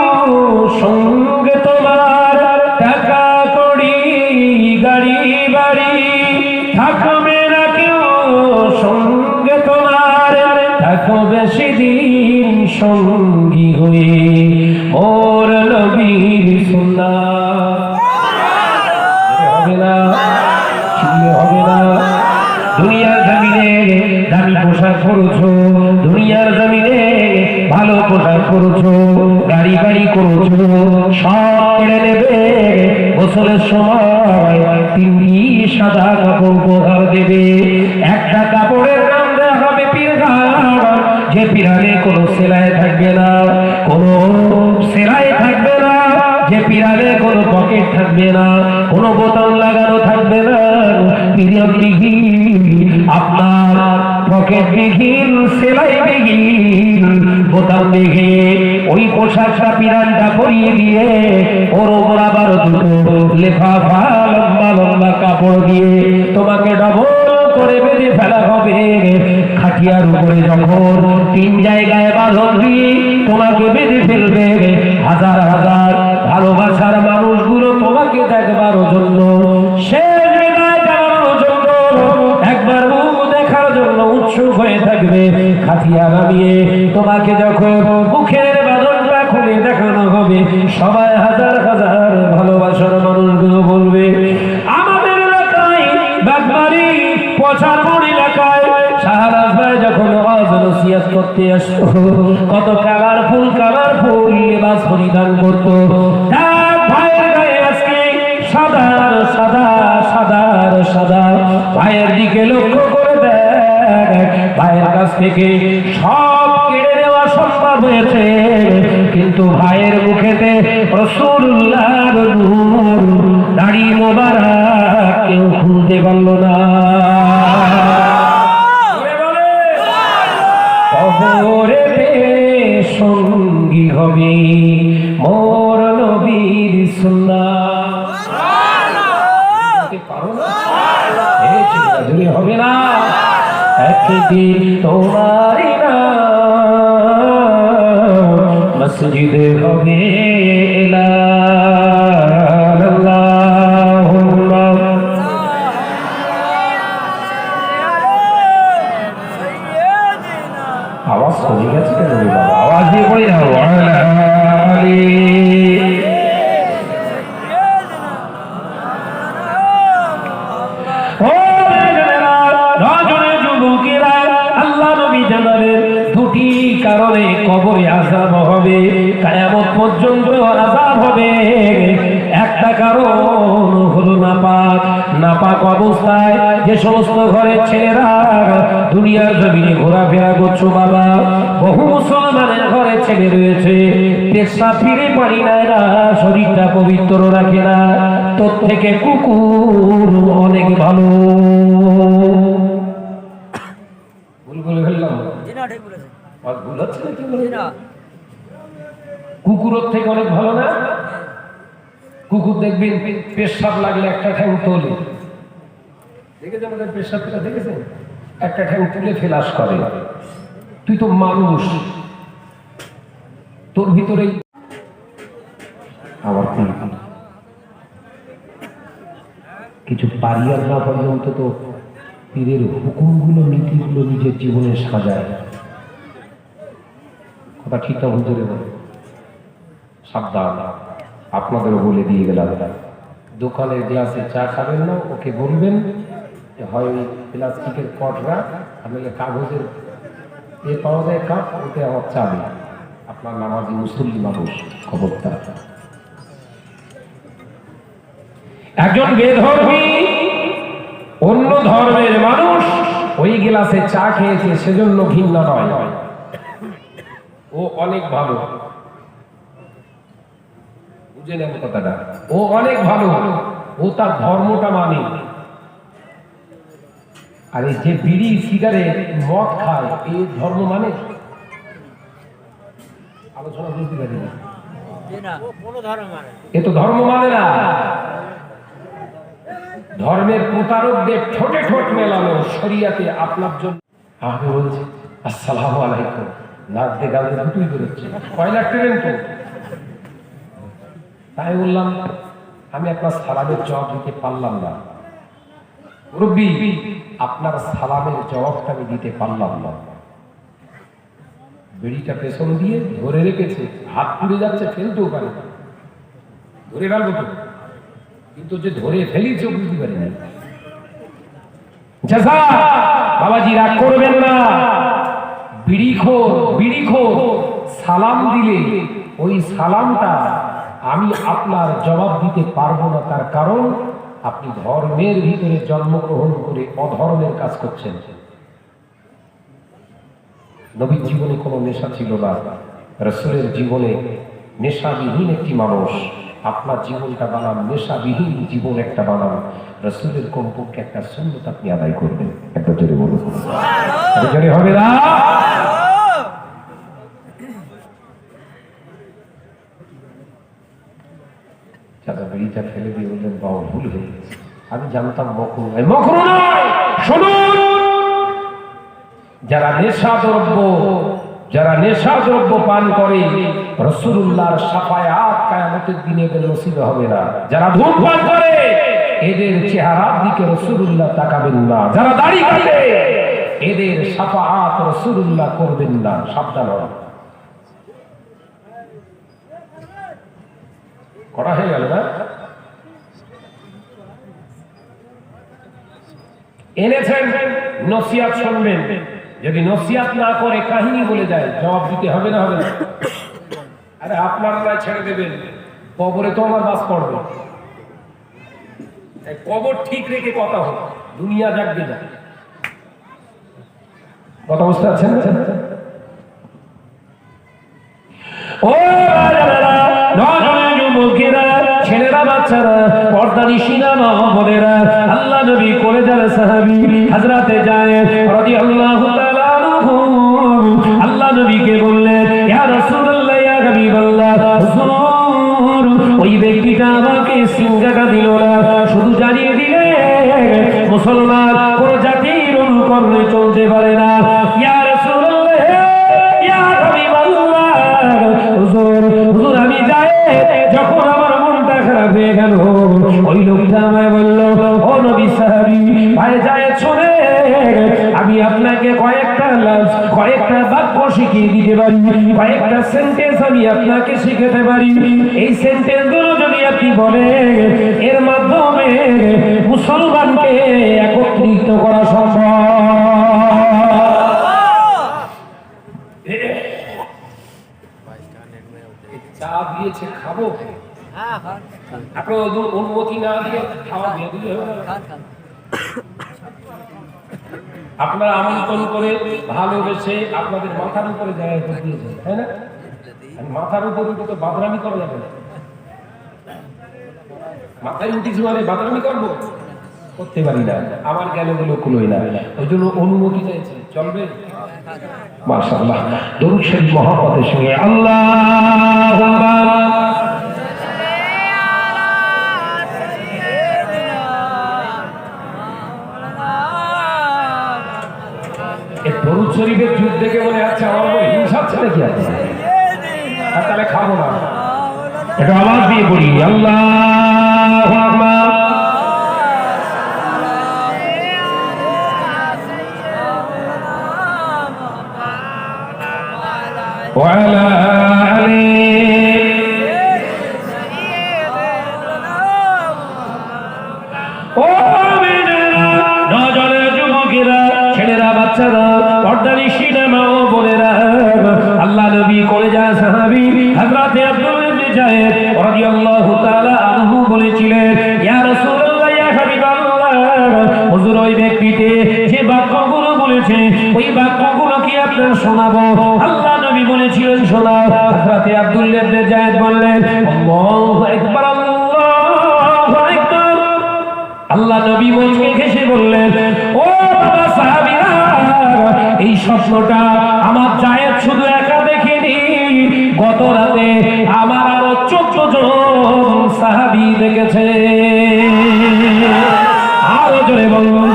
সঙ্গে তোমার, টাকা কড়ি গাড়ি বাড়ি থাকবে না কেউ সঙ্গে তোমার, থাকো বেশি দিন সঙ্গী হয়ে ওর নবীর সুন্নাত। হবে না হবে না। দুনিয়ার জমিনে দামি পোশাক পরেছো, দুনিয়ার জমিনে ভালো পোশাক পরেছো, গাড়ি বাড়ি করেছো, সব কেড়ে নেবে। গোসলের সময় তিনটি সাদা কাপড় উপহার দেবে। একটা কাপড়ের নাম দেওয়া হবে পিরহান, যে পিরহানে কোনো সেলাই থাকবে না, কোনো সেলাই থাকবে না, যে পিরহানে কোনো পকেট থাকবে না, কোনো বোতাম লাগানো থাকবে না। আপনার পকেট বিহীন সেলাই বিহীন বোতাম বিহীন ওই পোশাকটা পিরানটা পরিয়ে দিয়ে ওর ওপর আবার দুটো লেফাফা লম্বা লম্বা কাপড় দিয়ে তোমাকে ডবল করে বেঁধে ফেলা হবে। খাটিয়ার উপরে যখন তিন জায়গায় বাঁধন দিয়ে তোমাকে বেঁধে ফেলবে, হাজার হাজার ভালোবাসার মানুষগুলো তোমাকে দেখবার জন্য, শেষ বেলায় যাওয়ার জন্য, একবার মুখ দেখার জন্য উৎসুক হয়ে থাকবে। খাটিয়া নামিয়ে তোমাকে যখন মুখের বাঁধনটা খুলে দেখানো হবে, সবাই হাজার হাজার ভালোবাসার মানুষগুলো বলবে, আমাদের এলাকায় বাগবাড়ি পচারপুর এলাকায় শাহরাজ ভাই যখন ওয়াজ নসিহত করতে আসতো, কত কালারফুল কালারফুল লেবাস পরিধান করতো। তার ভাইয়ের গায়ে আজকে সাদা সাদা সাদা সাদা। ভাইয়ের দিকে লক্ষ্য করে দেখ, ভাইয়ের কাছ থেকে সব কেড়ে নেওয়া সম্ভব হয়েছে, কিন্তু ভাইয়ের মুখেতে রাসূলুল্লাহর নূর দাড়ি মোবারক কেউ খুলতে পারল না। কবরেতে সঙ্গী হবে মোর নবীর সুন্নাত। হবে না একদিন তোমার নাম মসজিদে হবে না। আওয়াজ কমে গেছে কেন বাবা? আওয়াজ দিয়ে পড়ে যাও। দুটি কারণে কবরে আযাব হবে, কিয়ামত পর্যন্ত আযাব হবে। একটা কারণ হলো নাপাক অবস্থায় যে সমস্ত ঘরের ছেলেরা দুনিয়ার জমিনে ঘোরাফেরা করছো বাবা, বহু মুসলমানের ঘরে ছেলে রয়েছে, পেশাব ফিরে পারি না, এরা শরীরটা পবিত্র রাখে না। তোর থেকে কুকুর অনেক ভালো। কুকুরের থেকে অনেক ভালো না? কুকুর দেখবেন পেশাব লাগলে একটা ঠ্যাং তোলে, দেখেছেন? পেশাবটা দেখেছেন? একটা ঠ্যাং তুলে ফেলাস করে, তুই তো মানুষ, তোর ভিতরেই আবার কিছু পারি আর না পারি অন্তত পীরের হুকুমগুলো নীতিগুলো নিজের জীবনে সাজায়। কথা ঠিক না বুঝতে বলে সাবধান, আপনাদেরও বলে দিয়ে গেলাম, দোকানের গ্লাসে চা খাবেন না, ওকে বলবেন যে হয় ওই প্লাস্টিকের কটরা, আমি কাগজের পাওয়া যায় কাপ, ওতে আমার চা দিন। আপনার নামাজি মুসল্লি মানুষ, খবরদার। একজন বেধর্মী অন্য ধর্মের মানুষ ওই গ্লাসে চা খেয়েছে, সেজন্য ঘৃণা নয়, ও অনেক ভালো, বুঝে নেন কথাটা, ও অনেক ভালো, ও তার ধর্মটা মানে। আর এই যে বিড়ি সিগারেট মদ খায়, এই ধর্ম মানে? আলোচনা বুঝতে পারি না, এ তো ধর্ম মানে না। ধর্মের প্রতারকদের ঠোঁটে ঠোঁট মেলানো শরিয়াতে আপনার জন্য। আমি বলছি আসসালামু আলাইকুম, নাক দিয়ে গালে দুটোই বেরোচ্ছে, কয়লা ট্রেন তো। তাই বললাম আমি আপনার সালামের জবাব দিতে পারলাম না মুরব্বী, আপনার সালামের জবাবটা আমি দিতে পারলাম না। বেড়িটা পেছন দিয়ে ধরে রেখেছে, হাত পুড়ে যাচ্ছে, ফেলতেও পারে, ধরে ফেলবো তো, কিন্তু যে ধরে ফেলিছে বুঝতে পারিনি। জাযা বাবাজি রাগ করবেন না, বিড়িখোর সালাম দিলে ওই সালামটা আমি আপনার জবাব দিতে পারবো না, তার কারণ আপনি ধর্মের ভিতরে জন্মগ্রহণ করে অধর্মের কাজ করছেন। নবীর জীবনে কোনো নেশা ছিল না, রাসূলের জীবনে নেশাবিহীন একটি মানুষ। আপনার জীবনটা বানান নেশাবিহীন জীবন একটা বানান, রাসূলের কমপক্ষে একটা সুন্নাত আপনি আদায় করবেন। একটা জোরে বলুন, জোরে হবে না? চাচা বেড়িটা ফেলে দিয়ে বললেন বাবা ভুল হয়ে গেছে, আমি জানতাম মকরু নয়। মকরু নয়, শুনুন, যারা নেশাদ্রব্য পান করে রাসূলুল্লাহর শাফায়াত কিয়ামতের দিনে এদের নসিব হবে না। যারা ধূমপান করে এদের চেহারার দিকে রাসূলুল্লাহ তাকাবেন না। যারা দাড়ি কাটে এদের শাফায়াত রাসূলুল্লাহ করবেন না। সাবধান হন। করা হয়ে গেল না? এনেছেন নসিহত শুনবেন, যদি নসিহত না করে কাহিনী বলে যায় জবাব দিতে হবে না? হবে না? আরে আপনারা না ছেড়ে দেবেন, কবরে তো আমার বাস পড়বে। কবর ঠিক রেখে কথা হোক, দুনিয়া জাগবে না। কথা বুঝতে পারছেন? ও ছেলেরা বাচ্চারা পর্দানিশিনা মা বোনেরা, আল্লাহ নবী কলেজার সাহাবী হযরতে জায়েদ রাদিয়াল্লাহু তাআলা আনহু আল্লাহ নবীকে বললেন, ইয়া রাসূলুল্লাহ, ইয়া হাবিবাল্লাহ, হুজুর ওই ব্যক্তিটা আমাকে সিংহাটা দিল না, শুধু জানিয়ে দিলে মুসলমান কোন জাতির অনুকরণে চলতে পারে না। ইয়া রাসূলুল্লাহ, ইয়া হাবিবাল্লাহ, হুজুর আমি জায়েদ, যখন আমার মনটা খারাপ হয়ে গেল ওই লোকটা আমায় বলল, ও নবী সাহাবী ভাই জায়েদ শুনে, আমি আপনাকে কয়েকটা বাক্য শিখিয়ে দিতে পারি, কয়েকটা সেন্টেন্স আমি আপনাকে শিখাতে পারি। এই সেন্টেন্স গুলো যদি আপনি বলেন, এর মাধ্যমে মুসলমানকে একত্রিত করা সম্ভব। চা দিয়েছে, খাবো, আপনার অনুমতি না দিয়ে খাওয়া দিয়ে দিলে হবে না? আপনারা আমন্ত্রণ করে ভালোবেসে আপনাদের মাথার উপরে জায়গা করে দিয়েছেন, তাই না? মাথার উপরে তো বাদরামি করা যাবে না। মাথায় উঠিস মানে বাদরামি করবো? করতে পারি না, আমার জ্ঞানগুলো কুলোই না, ওই জন্য অনুমতি চাইছে, চলবে? মাশাআল্লাহ, দরুদ শরীফ মহব্বতের সঙ্গে আল্লাহুম্মা খাচ্ছে নাকি আপনারা? আর তাহলে খাবো না। এটা আওয়াজ দিয়ে বলি, আল্লাহু আকবার। وعلى ছেলেরা বাচ্চারা পর্দানিশীনা মা ও বোনেরা, আল্লাহ নবী কলেজা সাহাবী হযরত আব্দুল্লাহ ইবনে যায়েদ রাদিয়াল্লাহু তাআলা আনহু বলেছিলেন, ইয়া রাসূলুল্লাহ, ইয়া হাবিবাল্লাহ, হুজুর ওই ব্যক্তিতে যে বাক্যগুলো বলেছে ওই বাক্যগুলো কি আপনার শোনাবো? আল্লাহ নবী বলেছিলেন, শোনাও। হযরত আব্দুল্লাহ ইবনে যায়েদ বললেন, আল্লাহু আকবার, আল্লাহু আকবার। আল্লাহ নবী মুচকে হেসে বললেন, ও বাবা সাহাবীরা, এই স্বপ্নটা আমার জায়েদ শুধু একা দেখেনি, গত রাতে আমার আরো 14 জন সাহাবী দেখেছে। আরো জোরে বলুন,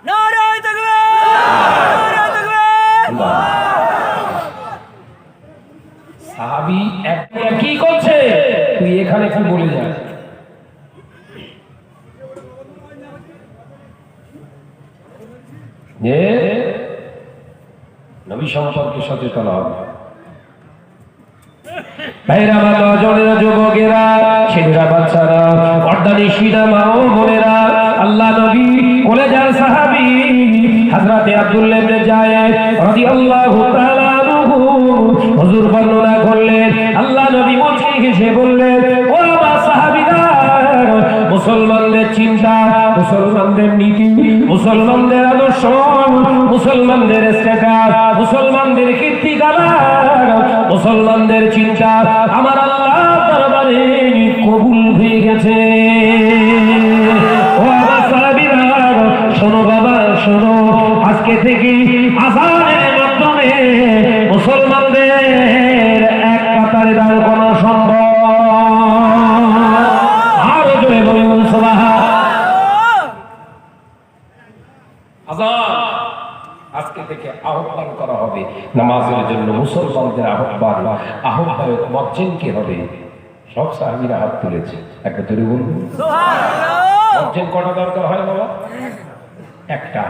নারায়ে তাকবীর, নারায়ে তাকবীর। সাহাবী কি করছে? তুই এখানে কি বলে যা। নবী সম্পর্কে সচেতন হবে। ভাইরা, নজরের যুবকেরা, ছেলেরা, বাচ্চারা, পর্দানিশীনা মা ও বোনেরা, আল্লাহ নবী কলেজার সাহাবী হযরত আব্দুল্লাহ ইবনে যায়েদ রাদিয়াল্লাহু তাআলা আনহু হুজুর বর্ণনা করলেন। আল্লাহ নবী মুচকি হেসে বললেন, ও বাবা সাহাবীরা, মুসলমানদের চিন্তা, মুসলমানদের নীতি, মুসলমানদের আদর্শ, মুসলমানদের স্ট্যাটাস, মুসলমানদের কীর্তিগালার, মুসলমানদের চিন্তা আমার আল্লাহর দরবারে কবুল হয়ে গেছে। ও আমার সাহাবীরা, শোনো বাবা, শোনো, আজকে থেকে আযানের মাধ্যমে মুসলমানদের এক কাতারে দাঁড় করানো সম্ভব। আরো জোরে বলুন সুবহানাল্লাহ। আযান আজকে থেকে আহ্বান করা হবে নামাজের জন্য। মুসলমানদের আহ্বান, আহ্বায়ক মুয়াজ্জিন কি হবে? সব সাহাবীরা হাত তুলেছে। একটা জোরে বলুন সুবহানাল্লাহ। মুয়াজ্জিন কটা দরকার হয় বাবা? একটা।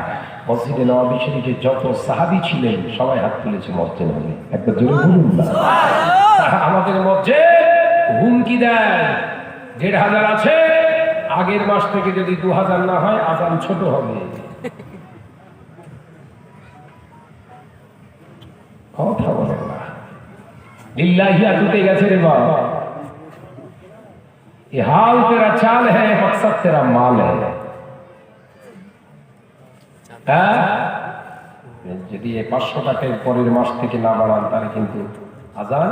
মসজিদে নববী শরীফে যত সাহাবী ছিলেন সবাই হাত তুলেছে, মুয়াজ্জিন হবে। একটা জোরে বলুন না সুবহানাল্লাহ। আমাদের মুয়াজ্জিন হুমকি দেয়, ১,৫০০ আছে, আগের মাস থেকে যদি ২,০০০ না হয় আযান ছোট হবে। কথা বলেন না, লিল্লাহি আতুতে গেছে রে বাবা। ये हाल तेरा चाल है, मकसद तेरा माल है। যদি ৫০০ টাকায় পরের মাস থেকে না বাড়ান তাহলে কিন্তু আযান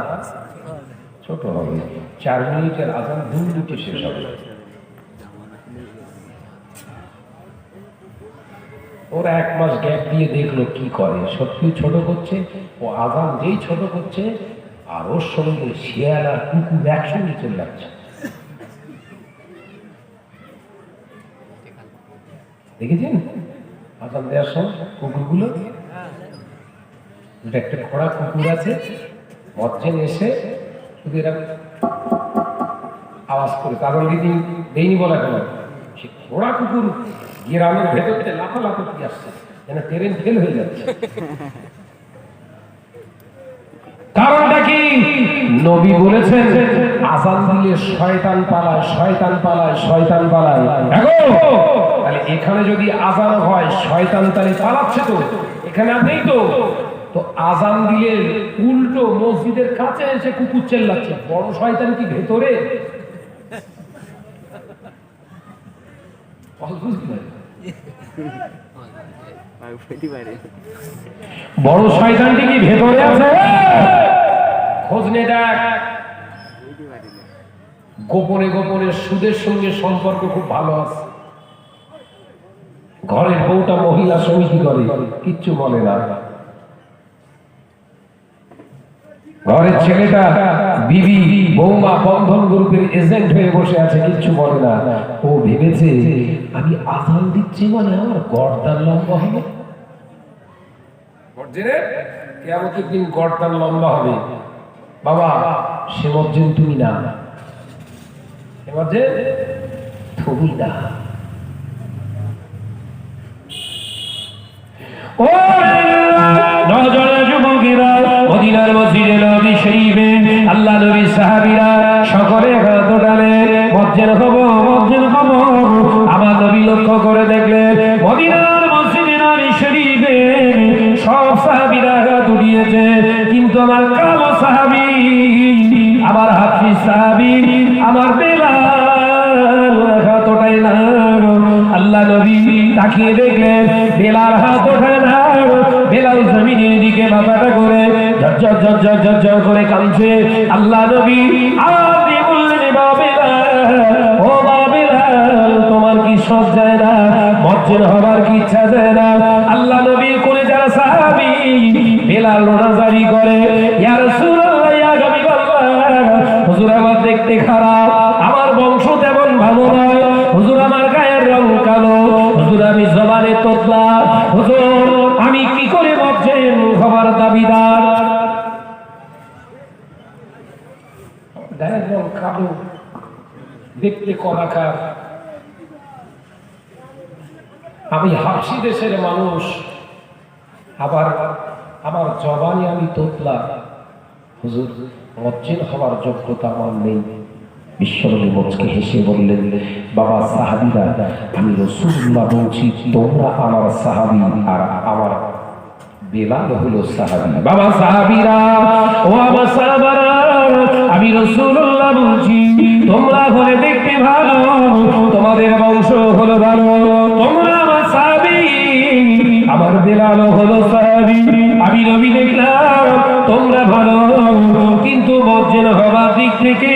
ছোট হবে। ৪ মিনিটের আযান ২ মিনিটে শেষ হবে। ওরা ১ মাস গ্যাপ দিয়ে দেখলো কি করে, সত্যি ছোট করছে। ও আযান যেই ছোট করছে আর ওর সঙ্গে শিয়াল আর কুকুর একসঙ্গে চলে যাচ্ছে। দেখেছেন আযান দেওয়ার সময় কুকুরগুলো? একটা খোড়া কুকুর আছে, মুয়াজ্জিন এসে শুধু এরা আওয়াজ করে, কারণ দিদি দেয়নি বলা কেন, সে খোড়া কুকুর গ্রামের ভেতর থেকে লাফালাফি আসছে, যেন ট্রেন ফেল হয়ে যাচ্ছে। কারণটা কি? নবী বলেছেন আযান দিলে শয়তান পালায়, শয়তান পালায়, শয়তান পালায়। তাহলে এখানে যদি আযান হয় শয়তান তাহলে পালাচ্ছে, তো এখানে নেই তো। তো আযান দিলে উল্টো মসজিদের কাছে এসে কুকুর চেল্লাচ্ছে, বড় শয়তান কি ভেতরে? বড় শয়তানটি কি ভেতরে আছে? খোঁজ নে দেখ। গোপনে গোপনে সুদের সঙ্গে সম্পর্ক খুব ভালো আছে। ঘরের বউটা মহিলা সমিতি করে, কিচ্ছু বলে না। ঘরের ছেলেটা বিবি বৌমা বন্ধন গ্রুপের এজেন্ট হয়ে বসে আছে, কিচ্ছু বলে না। ও ভেবেছে আমি আযান দিচ্ছি মানে আমার গর্দান লম্বা হবে। কিয়ামতের দিন গর্দান লম্বা হবে। বাবা সে মজ্জেন তুমি না, সে মজ্জেন তুমি না। ও নজরে যুবকেরা, মদিনার মসজিদে নবী শরীফে আল্লাহ নবী সাহাবীরা সকলে হাত উঠালে মজ্জেন হব, মজ্জেন হব। আমার নবী লক্ষ্য করে দেখলেন মদিনার মসজিদে নবী শরীফে সব সাহাবীরা হাত উঠিয়েছে, কিন্তু আমার কালো সাহাবী, আমার হাফিজ সাহাবী, আমার বেলাল হাত ওঠায় না। আল্লাহ নবী তাকিয়ে দেখলেন বেলাল হাত ওঠায় না। বেলাল জমিনের দিকে মাথাটা করে ঝরঝর ঝরঝর ঝরঝর করে কাঁদছে। আল্লাহ নবী আপনি বললেন ও বেলাল, তোমার কি সব যায় না? মজ্জেন হবার কি ইচ্ছা যায় না? আল্লাহ নবীর কোলে যারা সাহাবী, বেলাল রোনাজারি করে, ইয়া রাসূলুল্লাহ, ইয়া হাবিবাল্লাহ, হুজুর আমার দেখতে খারাপ, আমার বংশ তেমন ভালো নয়, হুজুর আমার গায়ের রং কালো, হুজুর আমি জবানে তোতলা, হুজুর আমি কি করে মজ্জেন হবার দাবিদার? গায়ের রং কালো, দেখতে কলাকার, আমি হাবশি দেশের মানুষ, আবার আমার জবানে আমি তোতলা, হুজুর মজ্জেন হওয়ার যোগ্যতা আমার নেই। বিশ্বনবী মুচকি হেসে বললেন, বাবা সাহাবীরা, আমি রাসূলুল্লাহ বলছি তোমরা আমার সাহাবী আর আমার বেলাল হলো সাহাবী। বাবা সাহাবীরা, ও আমার সাহাবারা, আমি রাসূলুল্লাহ বলছি তোমরা হলে দেখতে ভালো, তোমাদের বংশ হলো ভালো, তোমরা আমার সাহাবী, আমার বেলাল হলো সাহাবী। আমি নবী দেখলাম তোমরা ভালো, কিন্তু মজ্জেন হবার দিক থেকে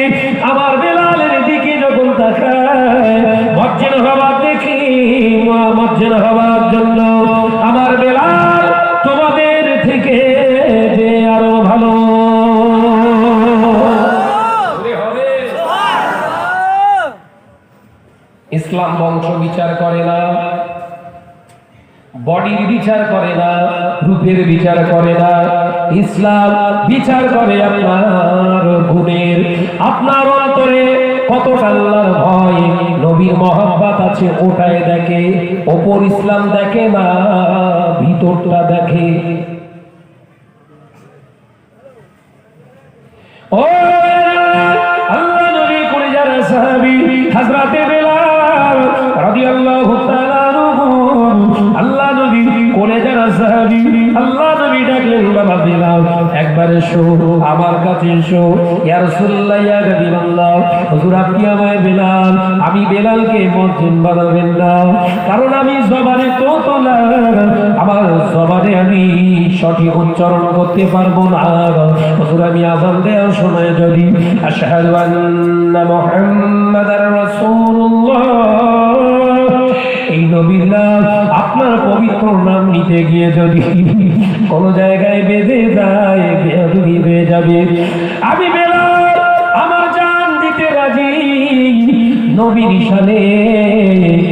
আমার বেলালের দিকে যখন তাকায়, মজ্জেন হবার দেখি, মজ্জেন হবার জন্য আমার বেলাল তোমাদের থেকে যে আরো ভালো। ইসলাম বংশ বিচার করে না, বডির বিচার করে না, রূপের বিচার করে না, ইসলাম বিচার করে আপনার গুণের, আপনার অন্তরে কতটা আল্লাহর ভয়, নবীর মহব্বত আছে ওটাই দেখে, ওপর ইসলাম দেখে না, ভিতরটা দেখে। ও আল্লাহ নবী করে যারা সাহাবী, হযরতে বেলাল রাদিয়াল্লাহু তাআলা আনহু, আল্লাহ নবী কোলে যারা সাহাবী, আল্লাহ নবী ডাকলেন, বাবা বেলাল একবার এসো, আমার কাছে এসো। ইয়া রাসূলুল্লাহ, ইয়া হাবিবাল্লাহ, হুজুর আপনি আমায় বেলাল, আমি বেলালকে মজ্জেন বানাবেন না, কারণ আমি জবানে তোতলা, আমার জবানে আমি সঠিক উচ্চারণ করতে পারবো না। হুজুর আমি আযান দেওয়ার সময় যদি আশহাদু আন্না মুহাম্মাদার রাসূলুল্লাহ, এই নবীর নাম, আপনার পবিত্র নাম নিতে গিয়ে যদি কোন জায়গায় বেঁধে যায়, বেয়াদবি হয়ে যাবে। আমি বেলাল আমার জান দিতে রাজি, নবীর শানে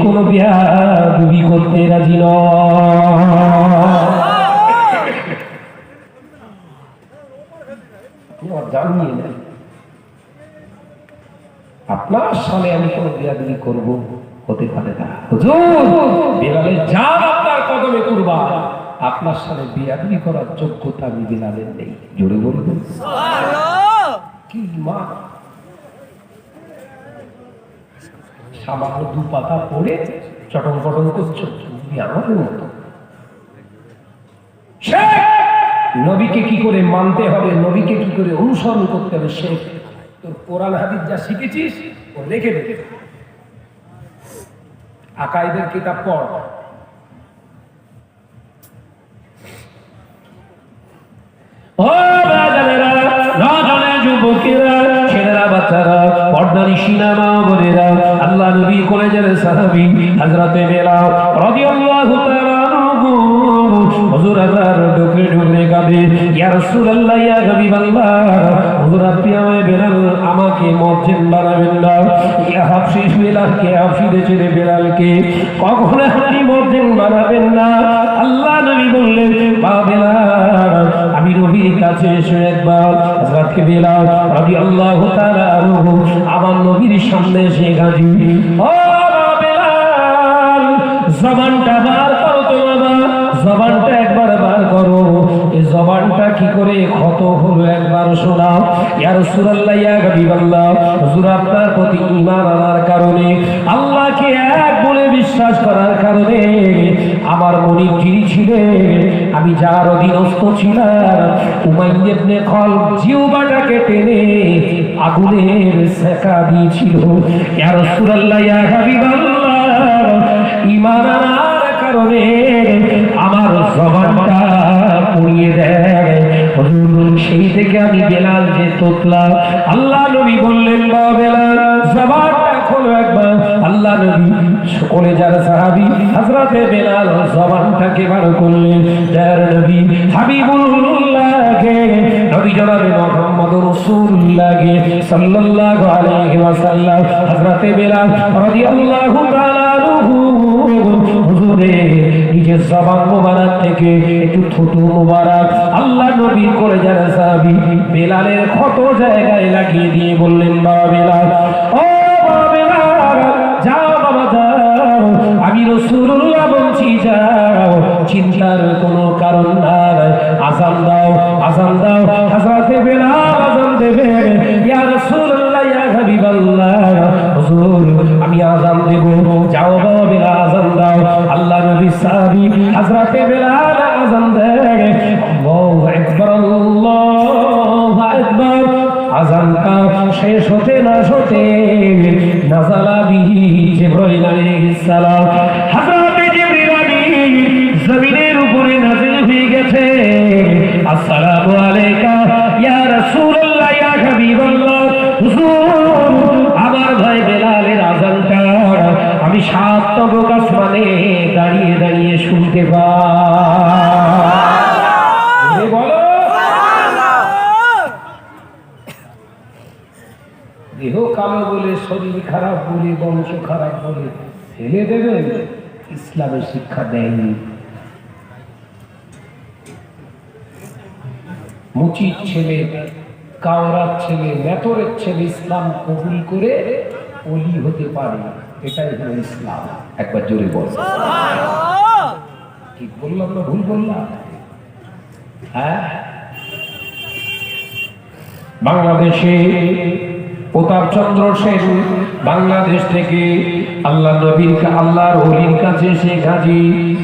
কোন বেয়াদবি করতে রাজি নয়। জানিয়ে নেন আপনার সামনে আমি কোন বিয়াদবি করব, হতে পারে না। হুজুর বেলালের জান আপনার কদমে কুরবান, আপনার সামনে বিয়াদবি করার যোগ্যতা আমি বেলালের নেই। জোরে বলবেন সুবহানাল্লাহ। কি মা, সামান্য দু পাতা পড়ে চটন পটন করছো, তুমি আমাদের মতো। নবীকে কি করে মানতে হবে, নবীকে কি করে অনুসরণ করতে হবে, সে তোর কোরআন হাদিস যা শিখেছিস ও রেখে দে, আকাইদের কিতাব পড়। ও বাজারেরা, নজনে যুবকেরা, ছেলেরা, বাচ্চারা, পর্দানিশী মা বোনেরা, আল্লাহ নবী কলেজের সাহাবী হযরতে বেলাল রাদিয়াল্লাহু তাআলা আনহু হুজুর আবার ঢুকরে ঢুকরে কাঁদে, ইয়া রাসূলুল্লাহ ইয়া হাবিবাল্লাহ, হুজুর আপনি আমায় বেলাল আমাকে মুয়াজ্জিন বানাবেন না, ইয়া হাফসি বেলালকে হাফসিতে ছেড়ে বেলালকে কখনো আপনি মুয়াজ্জিন বানাবেন না। আল্লাহ নবী বললেন, বা বেলাল আমি নবীর কাছে এসে একবার হযরত বেলাল রাদিয়াল্লাহু তাআলা আনহু আমার নবীর সামনে এসে গাজি, ও বেলাল জবানটা বার করো তো বাবা, জবানটা একবার বার করো, এই জবানটা কি করে ক্ষত হলো একবার শোনাও। ইয়া রাসূলুল্লাহ ইয়া হাবিবাল্লাহ, হুজুর আপনার প্রতি ঈমান আনার কারণে, আল্লাহকে এক বলে বিশ্বাস করার কারণে আমার মনিব যিনি ছিলেন, আমি যার অধীনস্থ ছিলাম, উমাইয়া ইবনে খালদ জিহ্বাটাকে টেনে আগুনের সেকা দিয়েছিল। ইয়া রাসূলুল্লাহ ইয়া হাবিবাল্লাহ, ঈমান আনার কারণে আমার জবানটা পুড়িয়ে দেয়। সেই থেকে আমি বেলাল যে তোতলাম। আল্লাহ নবী বললেন, বা বেলাল জবানটা খোলো একবার। আল্লাহ নবী সকলে যারা সাহাবী হযরতে বেলাল জবানটাকে বার করলেন। যার নবী হাবিবুল্লাহকে, নবী জনাবে মুহাম্মদুর রাসূলুল্লাহকে সাল্লাল্লাহু আলাইহি ওয়াসাল্লাম হযরতে বেলাল রাদিয়াল্লাহু তাআলা আনহু হুজুরে নিজের জবান মোবারক থেকে একটু থুতু মোবারক আল্লাহ নবী করে যারা সাহাবী বেলালের ক্ষত জায়গায় লাগিয়ে দিয়ে বললেন, বাবা বেলাল, ও বাবা বেলাল, যাও বাবা যাও, আমি রাসূলুল্লাহ বলছি যাও, চিন্তার কোনো কারণ নাই, আযান দাও, আযান দাও। হযরতে বেলাল আযান দেবে, ইয়া রাসূলুল্লাহ ইয়া হাবিবাল্লাহ, হুজুর আমি আযান দেব, যাও বাবা বেলাল আযান দাও। আল্লাহ নবী সাহাবী হযরতে বেলাল আযান দেয়, আল্লাহু আকবার আল্লাহু আকবার। আযানটা শেষ হতে না হতে নাযালা বিহি জিবরাইল আলাইহিস সালাম, হযরতে জিবরাইল আলাইহিস জমিনের উপরে নাযিল হয়ে গেছে। আসসালামু আলাইকা ইয়া রাসূলুল্লাহ ইয়া হাবিবাল্লাহ, হুজুর আমার ভাই বেলালের আযানটা আমি 7 তবক আসমানে দাঁড়িয়ে দাঁড়িয়ে শুনতে পাই। বলো দেহ কালো বলে, শরীর খারাপ বলে, বংশ খারাপ বলে ফেলে দেবেন, ইসলামের শিক্ষা দেয়নি। মুচির ছেলে, কাওরার ছেলে, মেথরের ছেলে ইসলাম কবুল করে ওলি হতে পারে, এটাই হলো ইসলাম। একবার জোরে বল, ঠিক বললাম না ভুল বললাম? হ্যাঁ, বাংলাদেশে প্রতাপচন্দ্র সেন বাংলাদেশ থেকে আল্লাহ নবীর আল্লাহর ওলির কাছে সে গাজী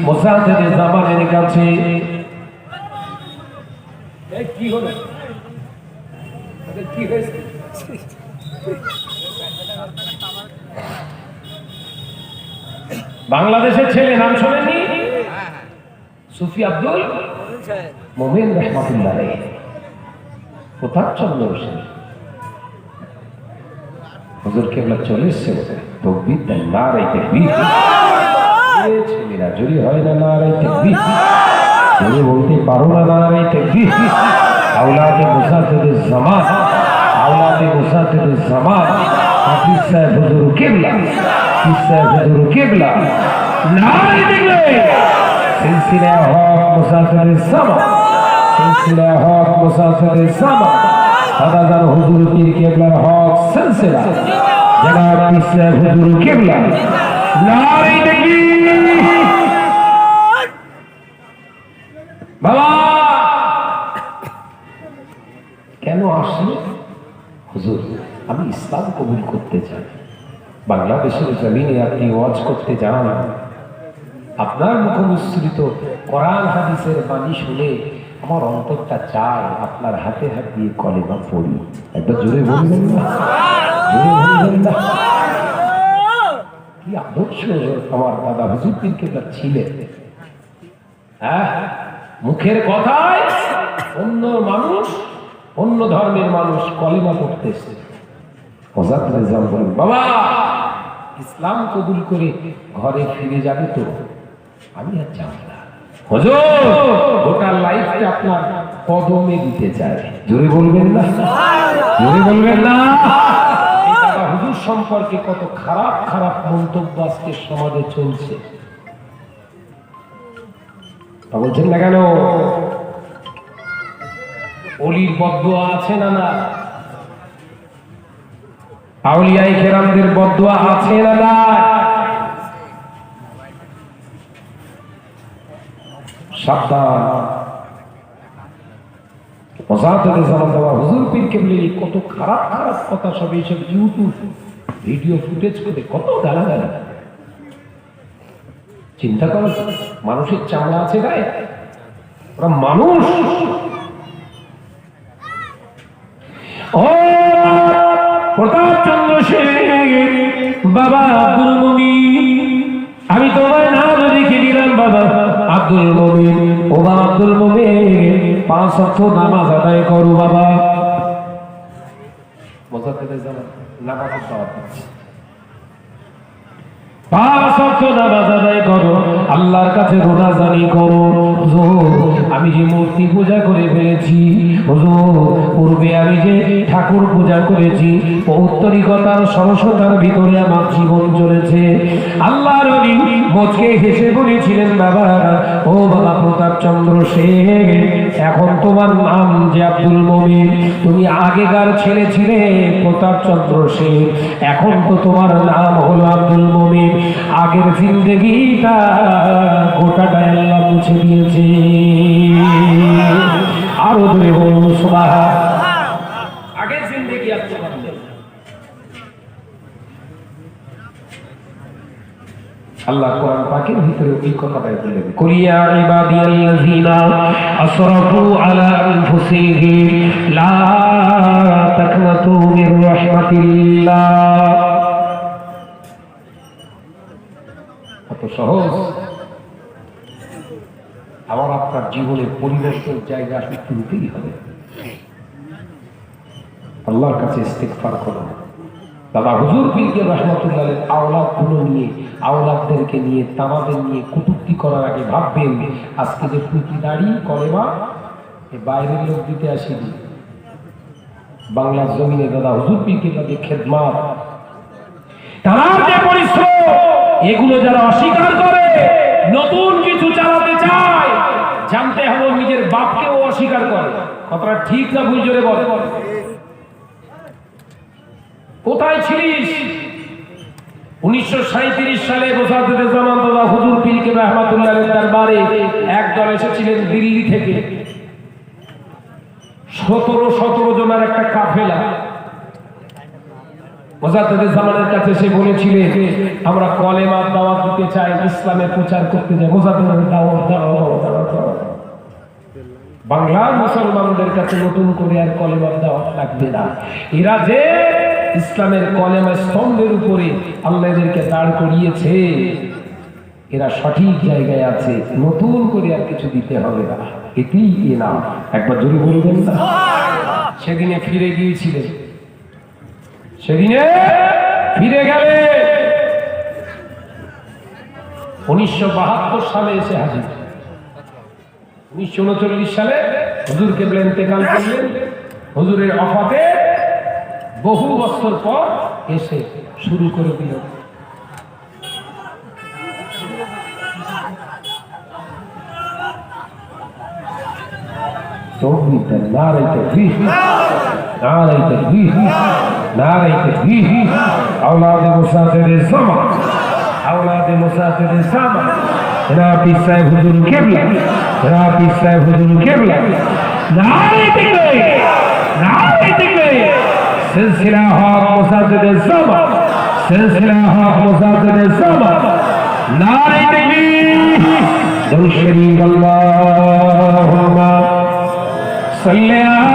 মোসাদ্দেদ জামানের কাছে কি হলো, কি হয়েছে? বাংলাদেশের ছেলে, নাম শোনেননি? সুফি আব্দুল মোমিন রহমাতুল্লাহ আলাইহি, প্রতাপচন্দ্র সেন হুজুর কেবলা চলে এসছে, তাকবীর দেন, নারে তাকবীর। ছেলেরা জোরে হয় না নারে তাকবীর, জোরে বলতে পারো না নারে তাকবীর। আওলাদে মুসাদ্দেদ জামান, আওলাদে মুসাদ্দেদ জামান, হাফিজ সাহেব হুজুর কেবলা, হাফিজ সাহেব হুজুর কেবলা, নারে তাকবীর। সিলসিলা হক মুসাদ্দেদ জামান, সিলসিলা হক মুসাদ্দেদ জামান, দাদাজান হুজুর পীর কেবলার হক সিলসিলা জনাব পীর সাহেব হুজুর কেবলা, নারে তাকবীর। বাবা কেন আসলে? হুজুর আমি ইসলাম কবুল করতে চাই। বাংলাদেশের জমিনে আপনি ওয়াজ করতে যান, আপনার মুখনিসৃত কোরআন হাদিসের বাণী শুনে আমার অন্তরটা চায় আপনার হাতে হাত দিয়ে কলেমা পড়ি। একবার জোরে বলবেন না? জোরে বলবেন না? কি আদর্শ আমার দাদা হুজুর পীর কেবলা ছিলেন। হ্যাঁ, মুখের কথায় অন্য মানুষ, অন্য ধর্মের মানুষ কলেমা পড়তেছে। বাবা ইসলাম কবুল করে ঘরে ফিরে যাবে তো? আমি আর যাব না, হুজুর গোটা লাইফটা আপনার কদমে দিতে চায়। জোরে বলবেন না, জোরে বলবেন না। এই দাদা হুজুর সম্পর্কে কত খারাপ খারাপ মন্তব্য আজকে সমাজে চলছে, তা বলছেন না কেন? অলির বদদোয়া আছে না না? আউলিয়ায়ে কেরামদের বদদোয়া আছে না না? সাবধান। ওজাতের জামান বাবা হুজুর পীর কেবলি কত খারাপ খারাপ কথা সব এইসব ইউটিউব ভিডিও ফুটেজ করে কত গালাগালি। চিন্তা করো, মানুষের চামড়া আছে গায়ে, ওরা মানুষ। ও প্রতাপচন্দ্র শেখ, বাবা আব্দুল মুমিন, আমি তোমায় নাম রেখে দিলাম বাবা আব্দুল মুমিন। ও বাবা আব্দুল মুমিন, 5 ওয়াক্ত নামাজ আদায় করো বাবা। মোজাদ্দেদের জামান নামাজের দাওয়াত দিচ্ছে। 5 ওয়াক্ত নামাজ আদায় করো, আল্লাহর কাছে রোজাদারি করো। হুজুর আমি যে মূর্তি পূজা করে ফেলেছি, হুজুর পূর্বে আমি যে ঠাকুর পূজা করেছি, পৌত্তরিকতার সরসতার ভিতরে আমার জীবন চলেছে। আল্লাহর নবী মুচকে হেসে বলেছিলেন, বাবা ও বাবা প্রতাপচন্দ্র শেখ, এখন তোমার নাম যে আব্দুল মুমিন, তুমি আগেকার ছেলে ছিলে প্রতাপচন্দ্র শেখ, এখন তো তোমার নাম হলো আব্দুল মুমিন। আগের জিন্দেগিটা গোটাটা আল্লাহ মুছে দিয়েছে। আরো ধরে বলুন সুবহানাল্লাহ। আগের জিন্দেগি আর তোমার নেই। আল্লাহ কোরআন পাকের ভিতরে এই কথাটাই বলে দেন, কুল ইয়া ইবাদিয়াল্লাযীনা আসরাফু আলা আনফুসিহিম লা তাকনাতু মির রাহমাতিল্লাহ। কত সহজ। আমার আপনার জীবনের পরিবর্তনের জায়গা আসলে তুলতেই হবে। আল্লাহর কাছে ইস্তিগফার করো। দাদা হুজুর পীর রহমাতুল্লাহ আওলাদগুলো নিয়ে, আওলাদদেরকে নিয়ে, তামাদের নিয়ে কটূক্তি করার আগে ভাববেন, আজকে যে টুপি দাড়ি কলেমা এ বাইরের লোক দিতে আসেনি, বাংলার জমিনে দাদা হুজুর পীরকে তাদের খেদমাত, তার যে পরিশ্রম, এগুলো যারা অস্বীকার করে, নতুন কিছু চালাতে চায়, জানতে হবে নিজের বাপকেও অস্বীকার করে। কথাটা ঠিক না ভুল, জোরে বলে। কোথায় ছিলিস? 1937 সালে মোজাদ্দেদের জামান দাদা হুজুর পীর রহমাতুল্লাহ দরবারে একদল এসেছিলেন দিল্লি থেকে, 17 জনের একটা কাফেলা। মোজাদ্দেদের জামানের কাছে সে বলেছিলেন, আমরা কলেমার দাওয়াত দিতে চাই, ইসলামের প্রচার করতে চাই। মোজাদ্দেদের দাওয়াত দাও। বাংলার মুসলমানদের কাছে নতুন করে আর কলেমার দাওয়াত লাগবে না। এরা যে ইসলামের কলেমা স্তম্ভের উপরে আল্লাহ এদেরকে দাঁড় করিয়েছে, এরা সঠিক জায়গায় আছে, নতুন করে আর কিছু দিতে হবে না। এতেই না, একবার জোরে বলবেন না। সেদিনে ফিরে গিয়েছিলেন, সেদিনে ফিরে গেলে 1972 সালে এসে হাজির। 1939 সালে হুজুর কেবলা ইন্তেকাল করলেন। হুজুরের ওফাতে বহু বছর পর এসে শুরু করে দিল। তৌহিদ, নারে তাকবীর, নারে তাকবীর, নারে তাকবীর। আওলাদে মুসাফিরে জামান, আওলাদে মুসাফিরে জামান। রাবি সাহেব হুজুর কেবলা, রাবি সাহেব হুজুর কেবলা। নারে তাকবীর, নারে তাকবীর। সিলসিলা হক মুসাফিরে জামান, সিলসিলা হক মুসাফিরে জামান। নারে তাকবীর। দরুদ শরীফ আল্লাহুম্মা সাল্লি আলা